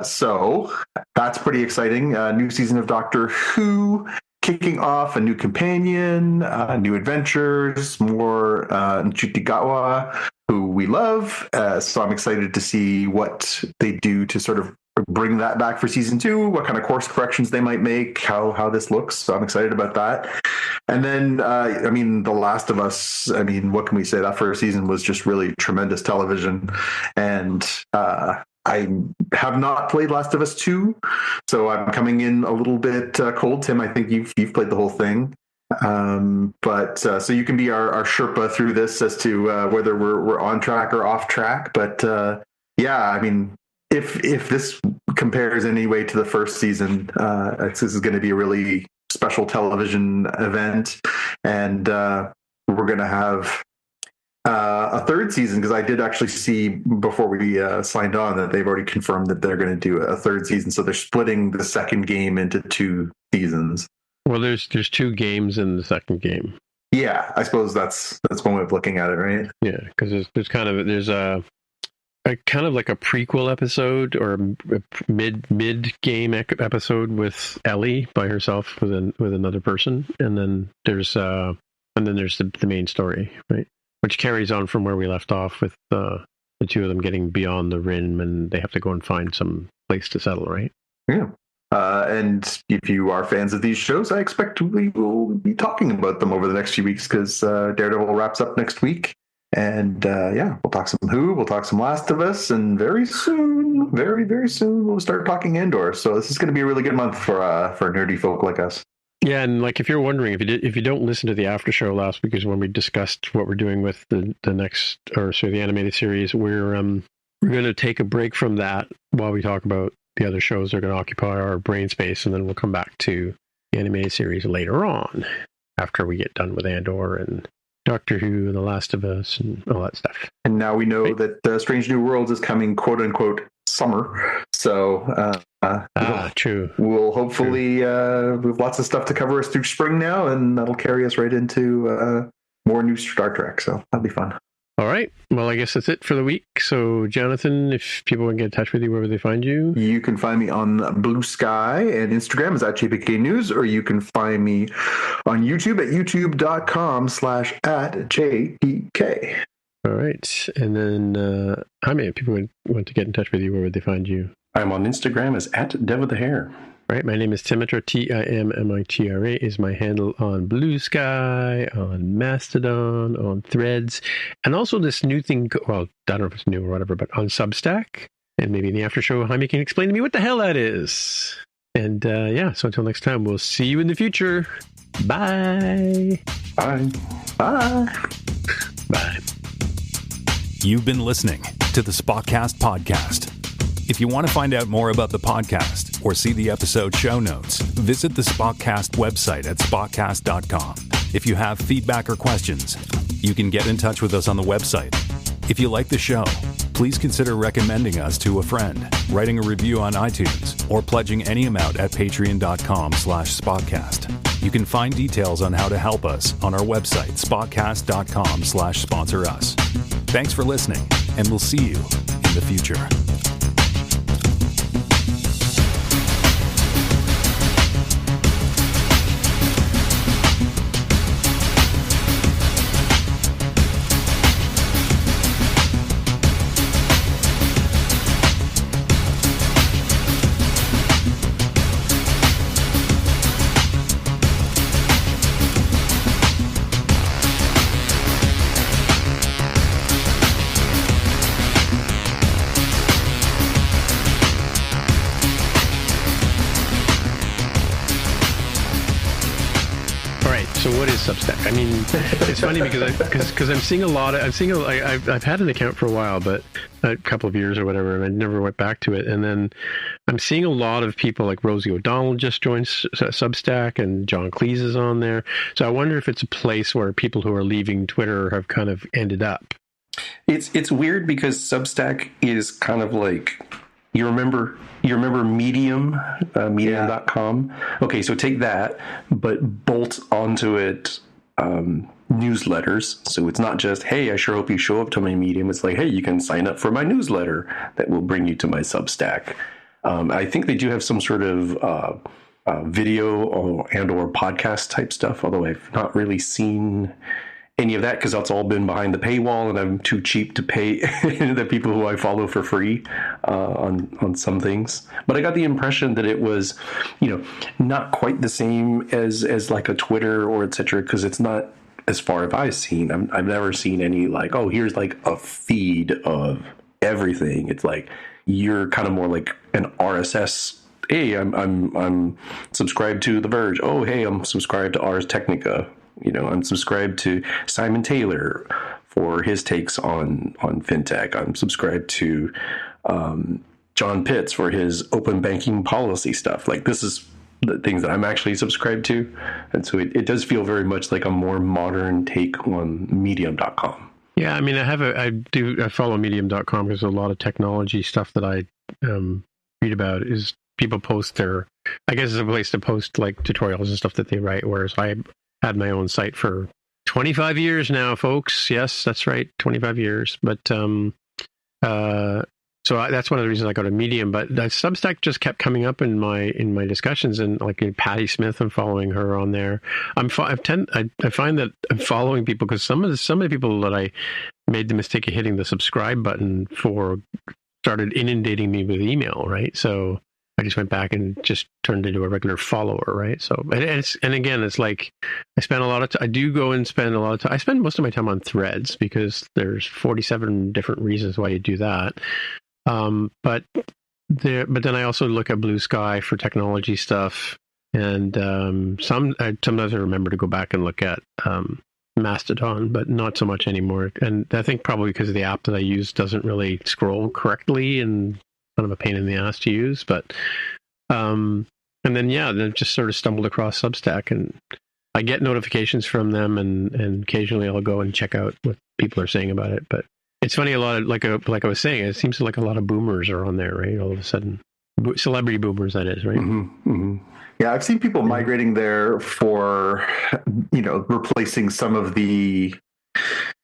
So that's pretty exciting. New season of Doctor Who kicking off, a new companion, new adventures, more Nchuti Gatwa, who we love. So I'm excited to see what they do to sort of bring that back for season 2, what kind of course corrections they might make, how this looks. So I'm excited about that. And then, The Last of Us, what can we say? That first season was just really tremendous television. And I have not played Last of Us 2, so I'm coming in a little bit cold. Tim, I think you've played the whole thing. So you can be our Sherpa through this as to whether we're on track or off track. But if this compares anyway to the first season, this is going to be a really special television event, and we're going to have A third season, because I did actually see before we signed on that they've already confirmed that they're going to do a third season. So they're splitting the second game into 2 seasons. Well, there's 2 games in the second game. Yeah, I suppose that's one way of looking at it, right? Yeah, because there's a kind of like a prequel episode or a mid game episode with Ellie by herself with another person, and then there's the main story, right, which carries on from where we left off with the 2 of them getting beyond the rim and they have to go and find some place to settle, right? Yeah. And if you are fans of these shows, I expect we will be talking about them over the next few weeks because Daredevil wraps up next week. And we'll talk some Who, we'll talk some Last of Us, and very soon, very, very soon, we'll start talking Andor. So this is going to be a really good month for nerdy folk like us. Yeah, and like if you're wondering, if you don't listen to the after show last week, is when we discussed what we're doing with the animated series, we're going to take a break from that while we talk about the other shows that are going to occupy our brain space, and then we'll come back to the animated series later on after we get done with Andor and Doctor Who and The Last of Us and all that stuff. And now we know that Strange New Worlds is coming, quote unquote, summer. So true. We'll hopefully we have lots of stuff to cover us through spring now, and that'll carry us right into more new Star Trek. So that'll be fun. All right. Well, I guess that's it for the week. So, Jonathan, if people want to get in touch with you, where would they find you? You can find me on Blue Sky, and Instagram is at JPK News, or you can find me on YouTube at youtube.com/@JPK. All right. And then, Jaime, if people want to get in touch with you, where would they find you? I'm on Instagram as @DevWithTheHair. All right, my name is Timitra, Timmitra is my handle on Blue Sky, on Mastodon, on Threads, and also this new thing, well, I don't know if it's new or whatever, but on Substack. And maybe in the after show, Jaime can explain to me what the hell that is. And so until next time, we'll see you in the future. Bye. Bye. Bye. Bye. You've been listening to the Spotcast Podcast. If you want to find out more about the podcast or see the episode show notes, visit the Spotcast website at spotcast.com. If you have feedback or questions, you can get in touch with us on the website. If you like the show, please consider recommending us to a friend, writing a review on iTunes, or pledging any amount at patreon.com/spotcast. You can find details on how to help us on our website, spotcast.com/sponsor us. Thanks for listening, and we'll see you in the future. Substack. I mean, it's funny because I'm seeing a lot of, I've had an account for a while, but a couple of years or whatever, and I never went back to it. And then I'm seeing a lot of people like Rosie O'Donnell just joined Substack, and John Cleese is on there. So I wonder if it's a place where people who are leaving Twitter have kind of ended up. It's weird because Substack is kind of like, you remember Medium, medium.com? Okay, so take that, but bolt onto it newsletters. So it's not just, hey, I sure hope you show up to my Medium. It's like, hey, you can sign up for my newsletter that will bring you to my Substack. I think they do have some sort of video and or podcast type stuff, although I've not really seen any of that because that's all been behind the paywall, and I'm too cheap to pay the people who I follow for free on some things. But I got the impression that it was, not quite the same as like a Twitter or etc. Because it's not, as far as I've seen, I've never seen any like, oh, here's like a feed of everything. It's like you're kind of more like an RSS. Hey, I'm subscribed to The Verge. Oh, hey, I'm subscribed to Ars Technica. I'm subscribed to Simon Taylor for his takes on fintech. I'm subscribed to John Pitts for his open banking policy stuff. Like, this is the things that I'm actually subscribed to. And so it does feel very much like a more modern take on medium.com. Yeah, I mean, I follow medium.com because a lot of technology stuff that I read about is people post I guess it's a place to post like tutorials and stuff that they write, whereas I had my own site for 25 years now, folks. Yes, that's right, 25 years. But that's one of the reasons I go to Medium. But Substack just kept coming up in my discussions, and like Patty Smith, I'm following her on there. I find that I'm following people because some of the people that I made the mistake of hitting the subscribe button for started inundating me with email, right? So I just went back and just turned into a regular follower, right? So, and again, it's like I spend a lot of I do go and spend a lot of time. I spend most of my time on Threads because there's 47 different reasons why you do that. But then I also look at Blue Sky for technology stuff, and sometimes I remember to go back and look at Mastodon, but not so much anymore. And I think probably because the app that I use doesn't really scroll correctly and kind of a pain in the ass to use. But and then then just sort of stumbled across Substack, and I get notifications from them, and occasionally I'll go and check out what people are saying about it. But it's funny, a lot of like I was saying, it seems like a lot of boomers are on there, right? All of a sudden, celebrity boomers, that is, right? Mm-hmm, mm-hmm. Yeah, I've seen people migrating there for, replacing some of the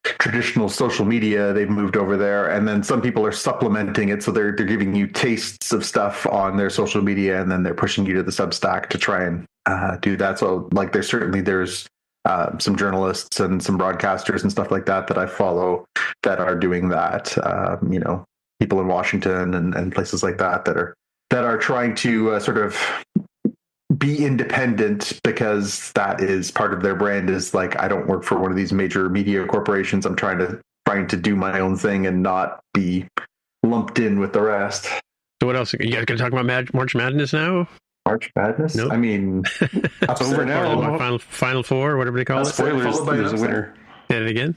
traditional social media. They've moved over there, and then some people are supplementing it, so they're giving you tastes of stuff on their social media, and then they're pushing you to the Substack to try and do that. So, like, there's some journalists and some broadcasters and stuff like that I follow that are doing that. People in Washington and places like that are trying to sort of be independent, because that is part of their brand, is like, I don't work for one of these major media corporations. I'm trying to do my own thing and not be lumped in with the rest. So what else? You guys going to talk about March Madness now? March Madness? Nope. I mean, it's over now. Final Four, whatever they call it. Spoilers, there's a winner. Say it again?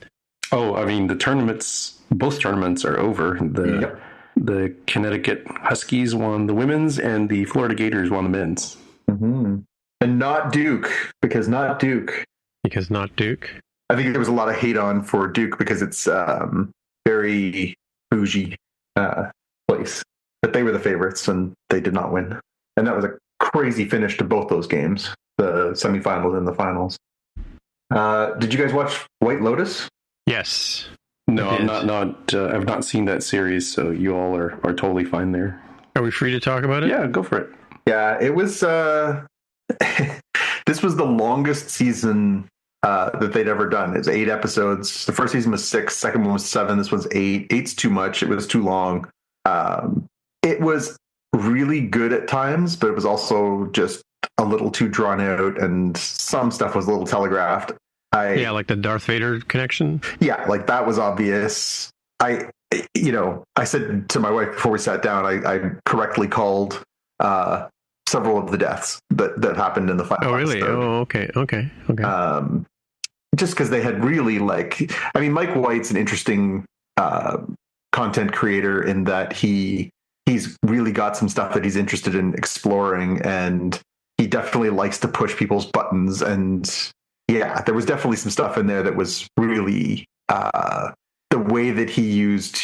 Oh, I mean, both tournaments are over. The Connecticut Huskies won the women's, and the Florida Gators won the men's. Mm-hmm. And not Duke. I think there was a lot of hate on for Duke because it's very bougie place. But they were the favorites, and they did not win. And that was a crazy finish to both those games, the semifinals and the finals. Did you guys watch White Lotus? Yes. No, I'm not. I've not seen that series, so you all are totally fine there. Are we free to talk about it? Yeah, go for it. Yeah, it was. This was the longest season that they'd ever done. It's 8 episodes. The first season was 6. Second one was 7. This one's 8. 8's too much. It was too long. It was really good at times, but it was also just a little too drawn out, and some stuff was a little telegraphed. Like the Darth Vader connection. Yeah, like that was obvious. I said to my wife before we sat down, I correctly called several of the deaths that happened in the final. Oh, really? Episode. Oh, okay. Just because they had really Mike White's an interesting content creator in that he's really got some stuff that he's interested in exploring, and he definitely likes to push people's buttons. And yeah, there was definitely some stuff in there that was really the way that he used,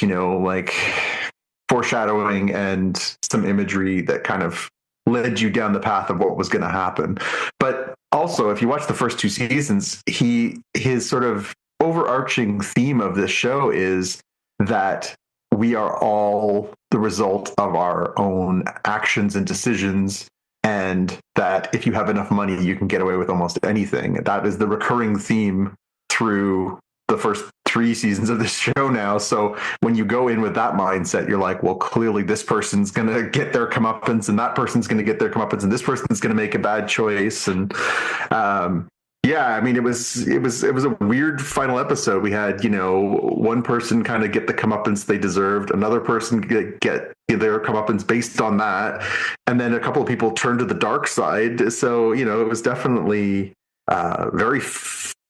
foreshadowing and some imagery that kind of led you down the path of what was going to happen. But also, if you watch the first 2 seasons, his sort of overarching theme of this show is that we are all the result of our own actions and decisions, and that if you have enough money, you can get away with almost anything. That is the recurring theme through the first 3 seasons of this show now. So when you go in with that mindset, you're like, well, clearly this person's going to get their comeuppance, and that person's going to get their comeuppance, and this person's going to make a bad choice. And it was a weird final episode. We had, one person kind of get the comeuppance they deserved, another person get their comeuppance based on that, and then a couple of people turned to the dark side. So, it was definitely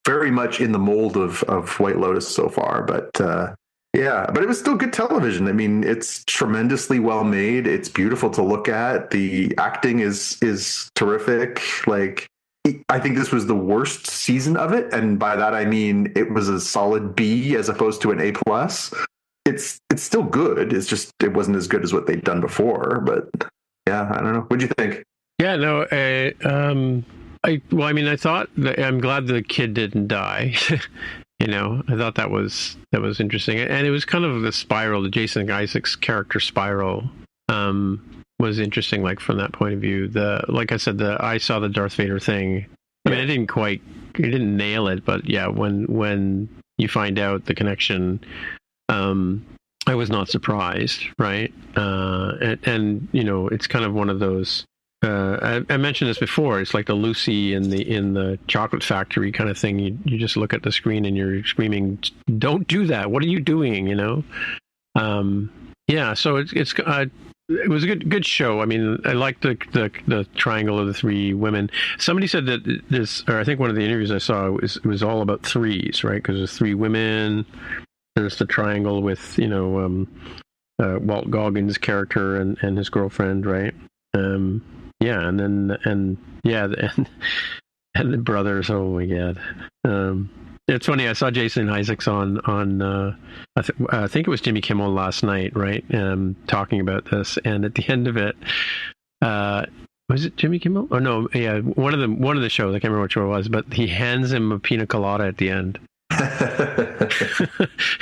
very much in the mold of White Lotus so far. But but it was still good television. I mean, it's tremendously well made. It's beautiful to look at. The acting is terrific. Like, I think this was the worst season of it, and by that I mean it was a solid B as opposed to an A plus. It's still good. It's just it wasn't as good as what they'd done before. But yeah, I don't know. What'd you think? Yeah, no. I thought I'm glad the kid didn't die. I thought that was interesting, and it was kind of the spiral, the Jason Isaacs character spiral. Was interesting, like from that point of view. Like I said, I saw the Darth Vader thing. I mean, it didn't nail it, but yeah, when you find out the connection, I was not surprised, right? And it's kind of one of those. I mentioned this before. It's like the Lucy in the chocolate factory kind of thing. You just look at the screen and you're screaming, "Don't do that! What are you doing?" Yeah. So it was a good show. I mean, I liked the triangle of the three women. Somebody said that this, or I think one of the interviews I saw was all about threes, right? Because there's three women. There's the triangle with Walt Goggins' character and his girlfriend, right? And the brothers. Oh my god. It's funny. I saw Jason Isaacs on I think it was Jimmy Kimmel last night, right? Talking about this, and at the end of it, was it Jimmy Kimmel? Oh no, yeah, one of the shows. I can't remember which one it was, but he hands him a pina colada at the end.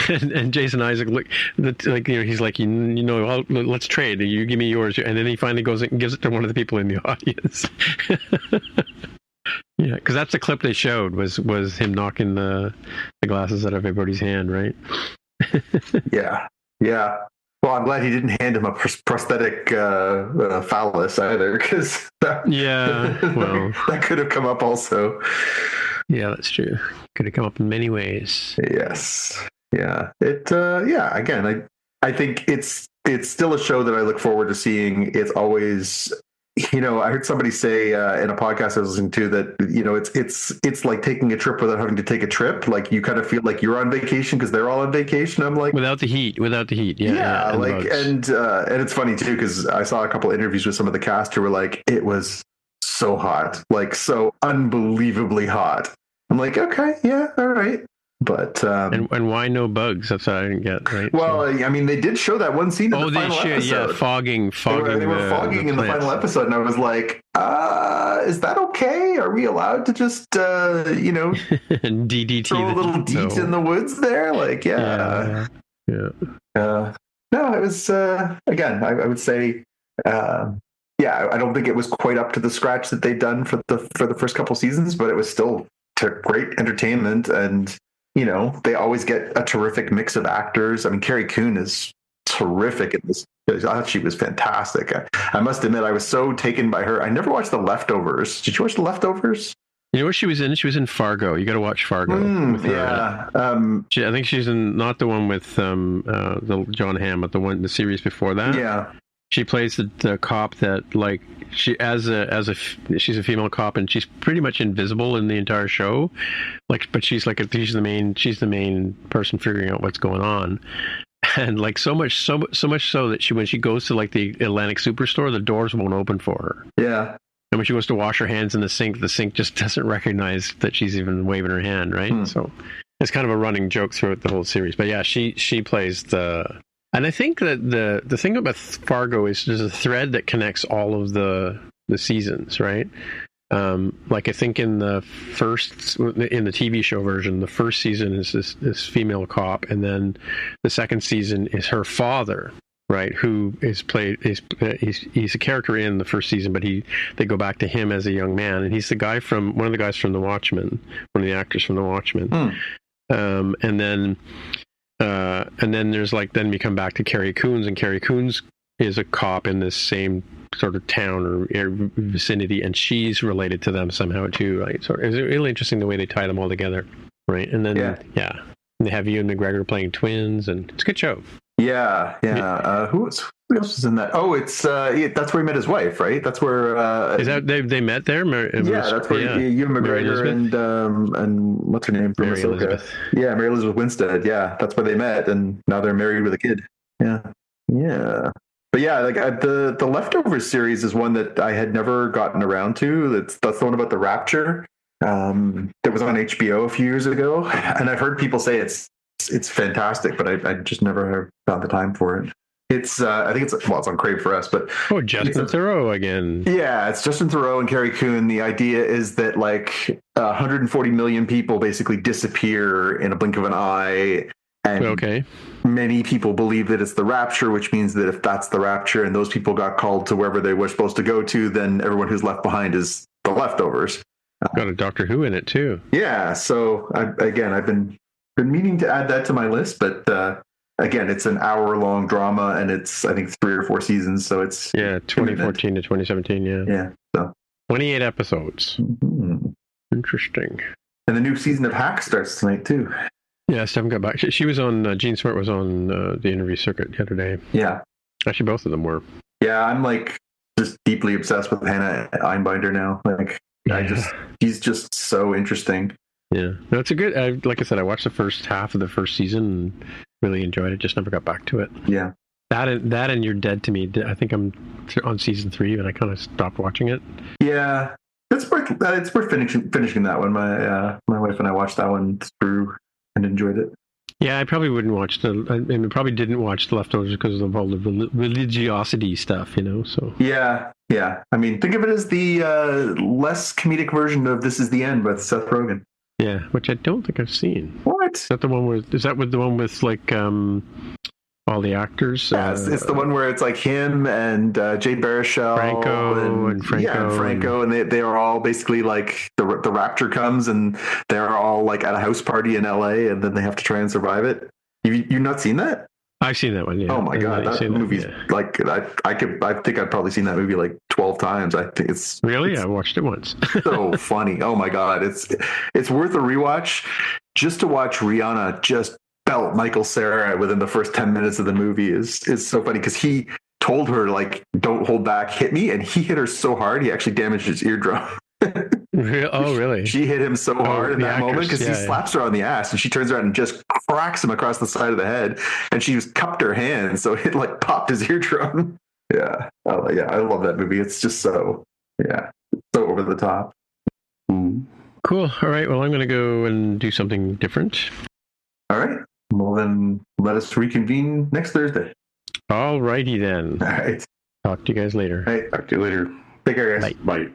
and Jason Isaac he's like, well, let's trade. You give me yours, and then he finally goes and gives it to one of the people in the audience. Yeah, because that's the clip they showed was him knocking the glasses out of everybody's hand, right? Yeah. Well, I'm glad he didn't hand him a prosthetic phallus either, because that could have come up also. Yeah, that's true. Could have come up in many ways. Yes. Yeah. Again, I think it's still a show that I look forward to seeing. It's always. I heard somebody say in a podcast I was listening to that, it's like taking a trip without having to take a trip. Like you kind of feel like you're on vacation because they're all on vacation. I'm like, without the heat. Yeah. And it's funny too, because I saw a couple of interviews with some of the cast who were like, it was so hot, like so unbelievably hot. I'm like, okay, yeah, all right. But and why no bugs? That's what I didn't get. Right. Well, I mean, they did show that one scene in the final episode. Yeah, fogging. They were fogging in the final episode, and I was like, "Is that okay? Are we allowed to just, DDT throw a little DEET in the woods there?" Like, yeah. No, it was again. I would say, I don't think it was quite up to the scratch that they'd done for the first couple seasons, but it was still great entertainment and. They always get a terrific mix of actors. I mean, Carrie Coon is terrific in this. I thought she was fantastic. I must admit, I was so taken by her. I never watched The Leftovers. Did you watch The Leftovers? You know what she was in? She was in Fargo. You got to watch Fargo. Yeah. I think she's in not the one with the John Hamm, but the series before that. Yeah. She plays the cop that like she's a female cop and she's pretty much invisible in the entire show, but she's the main person figuring out what's going on, and like so much so that when she goes to like the Atlantic Superstore, the doors won't open for her. Yeah. And when she goes to wash her hands in the sink just doesn't recognize that she's even waving her hand, right? So it's kind of a running joke throughout the whole series. But yeah, she plays the. And I think that the thing about Fargo is there's a thread that connects all of the seasons, right? Like I think in the TV show version, the first season is this female cop, and then the second season is her father, right? Who is he's a character in the first season, but they go back to him as a young man, and he's one of the guys from The Watchmen, one of the actors from The Watchmen, and then there's then we come back to Carrie Coons, and Carrie Coons is a cop in this same sort of town or vicinity, and she's related to them somehow too, right? So it's really interesting the way they tie them all together, right? And then and they have Ewan McGregor playing twins, and it's a good show. Yeah. Who else is in that? Oh, it's that's where he met his wife, right? That's where is that they met there? That's where Ewan McGregor and what's her name from Mary Elizabeth. Yeah, Mary Elizabeth Winstead. Yeah, that's where they met, and now they're married with a kid. Yeah. But But yeah, like the Leftovers series is one that I had never gotten around to. That's the one about the Rapture that was on HBO a few years ago, and I've heard people say it's fantastic, but I just never found the time for it. It's I think it's on Crave for us, but Justin Theroux again. Yeah, it's Justin Theroux and Carrie Coon. The idea is that like 140 million people basically disappear in a blink of an eye, and many people believe that it's the Rapture, which means that if that's the Rapture and those people got called to wherever they were supposed to go to, then everyone who's left behind is the leftovers. Got a Doctor Who in it too. Yeah, so I've been meaning to add that to my list, but. Again, it's an hour-long drama, and it's, I think, 3 or 4 seasons, so it's... Yeah, 2014 to 2017, yeah. Yeah, so... 28 episodes. Mm-hmm. Interesting. And the new season of Hack starts tonight, too. Yeah, I still haven't got back. She was on... Jean Smart was on the interview circuit the other day. Yeah. Actually, both of them were. Yeah, I'm, like, just deeply obsessed with Hannah Einbinder now. Like, she's just so interesting. Yeah. No, it's a good... like I said, I watched the first half of the first season and really enjoyed it. Just never got back to it. Yeah. That and You're Dead to Me. I think I'm on season 3, and I kind of stopped watching it. Yeah. It's worth finishing that one. My wife and I watched that one through and enjoyed it. Yeah, I probably wouldn't watch probably didn't watch The Leftovers because of all the religiosity stuff, so. Yeah. I mean, think of it as the less comedic version of This Is the End with Seth Rogen. Yeah, which I don't think I've seen. What? Is that the one with like all the actors? Yeah, it's the one where it's like him and Jay Baruchel, Franco, and they are all basically like the Rapture comes and they're all like at a house party in LA, and then they have to try and survive it. You've not seen that? I've seen that one. Yeah. Oh my god, that movie's like I think I've probably seen that movie like 12 times. I think it's really. I watched it once. So funny. Oh my god, it's worth a rewatch just to watch Rihanna just belt Michael Cera within the first 10 minutes of the movie is so funny because he told her like, "Don't hold back, hit me," and he hit her so hard he actually damaged his eardrum. Oh, really? She hit him so hard in that moment because he slaps her on the ass and she turns around and just cracks him across the side of the head, and she just cupped her hand, so it like popped his eardrum. Yeah. Oh, yeah. I love that movie. It's just so over the top. Mm. Cool. All right. Well, I'm going to go and do something different. All right. Well, then let us reconvene next Thursday. All righty then. All right. Talk to you guys later. All right. Talk to you later. Take care, guys. Bye. Bye.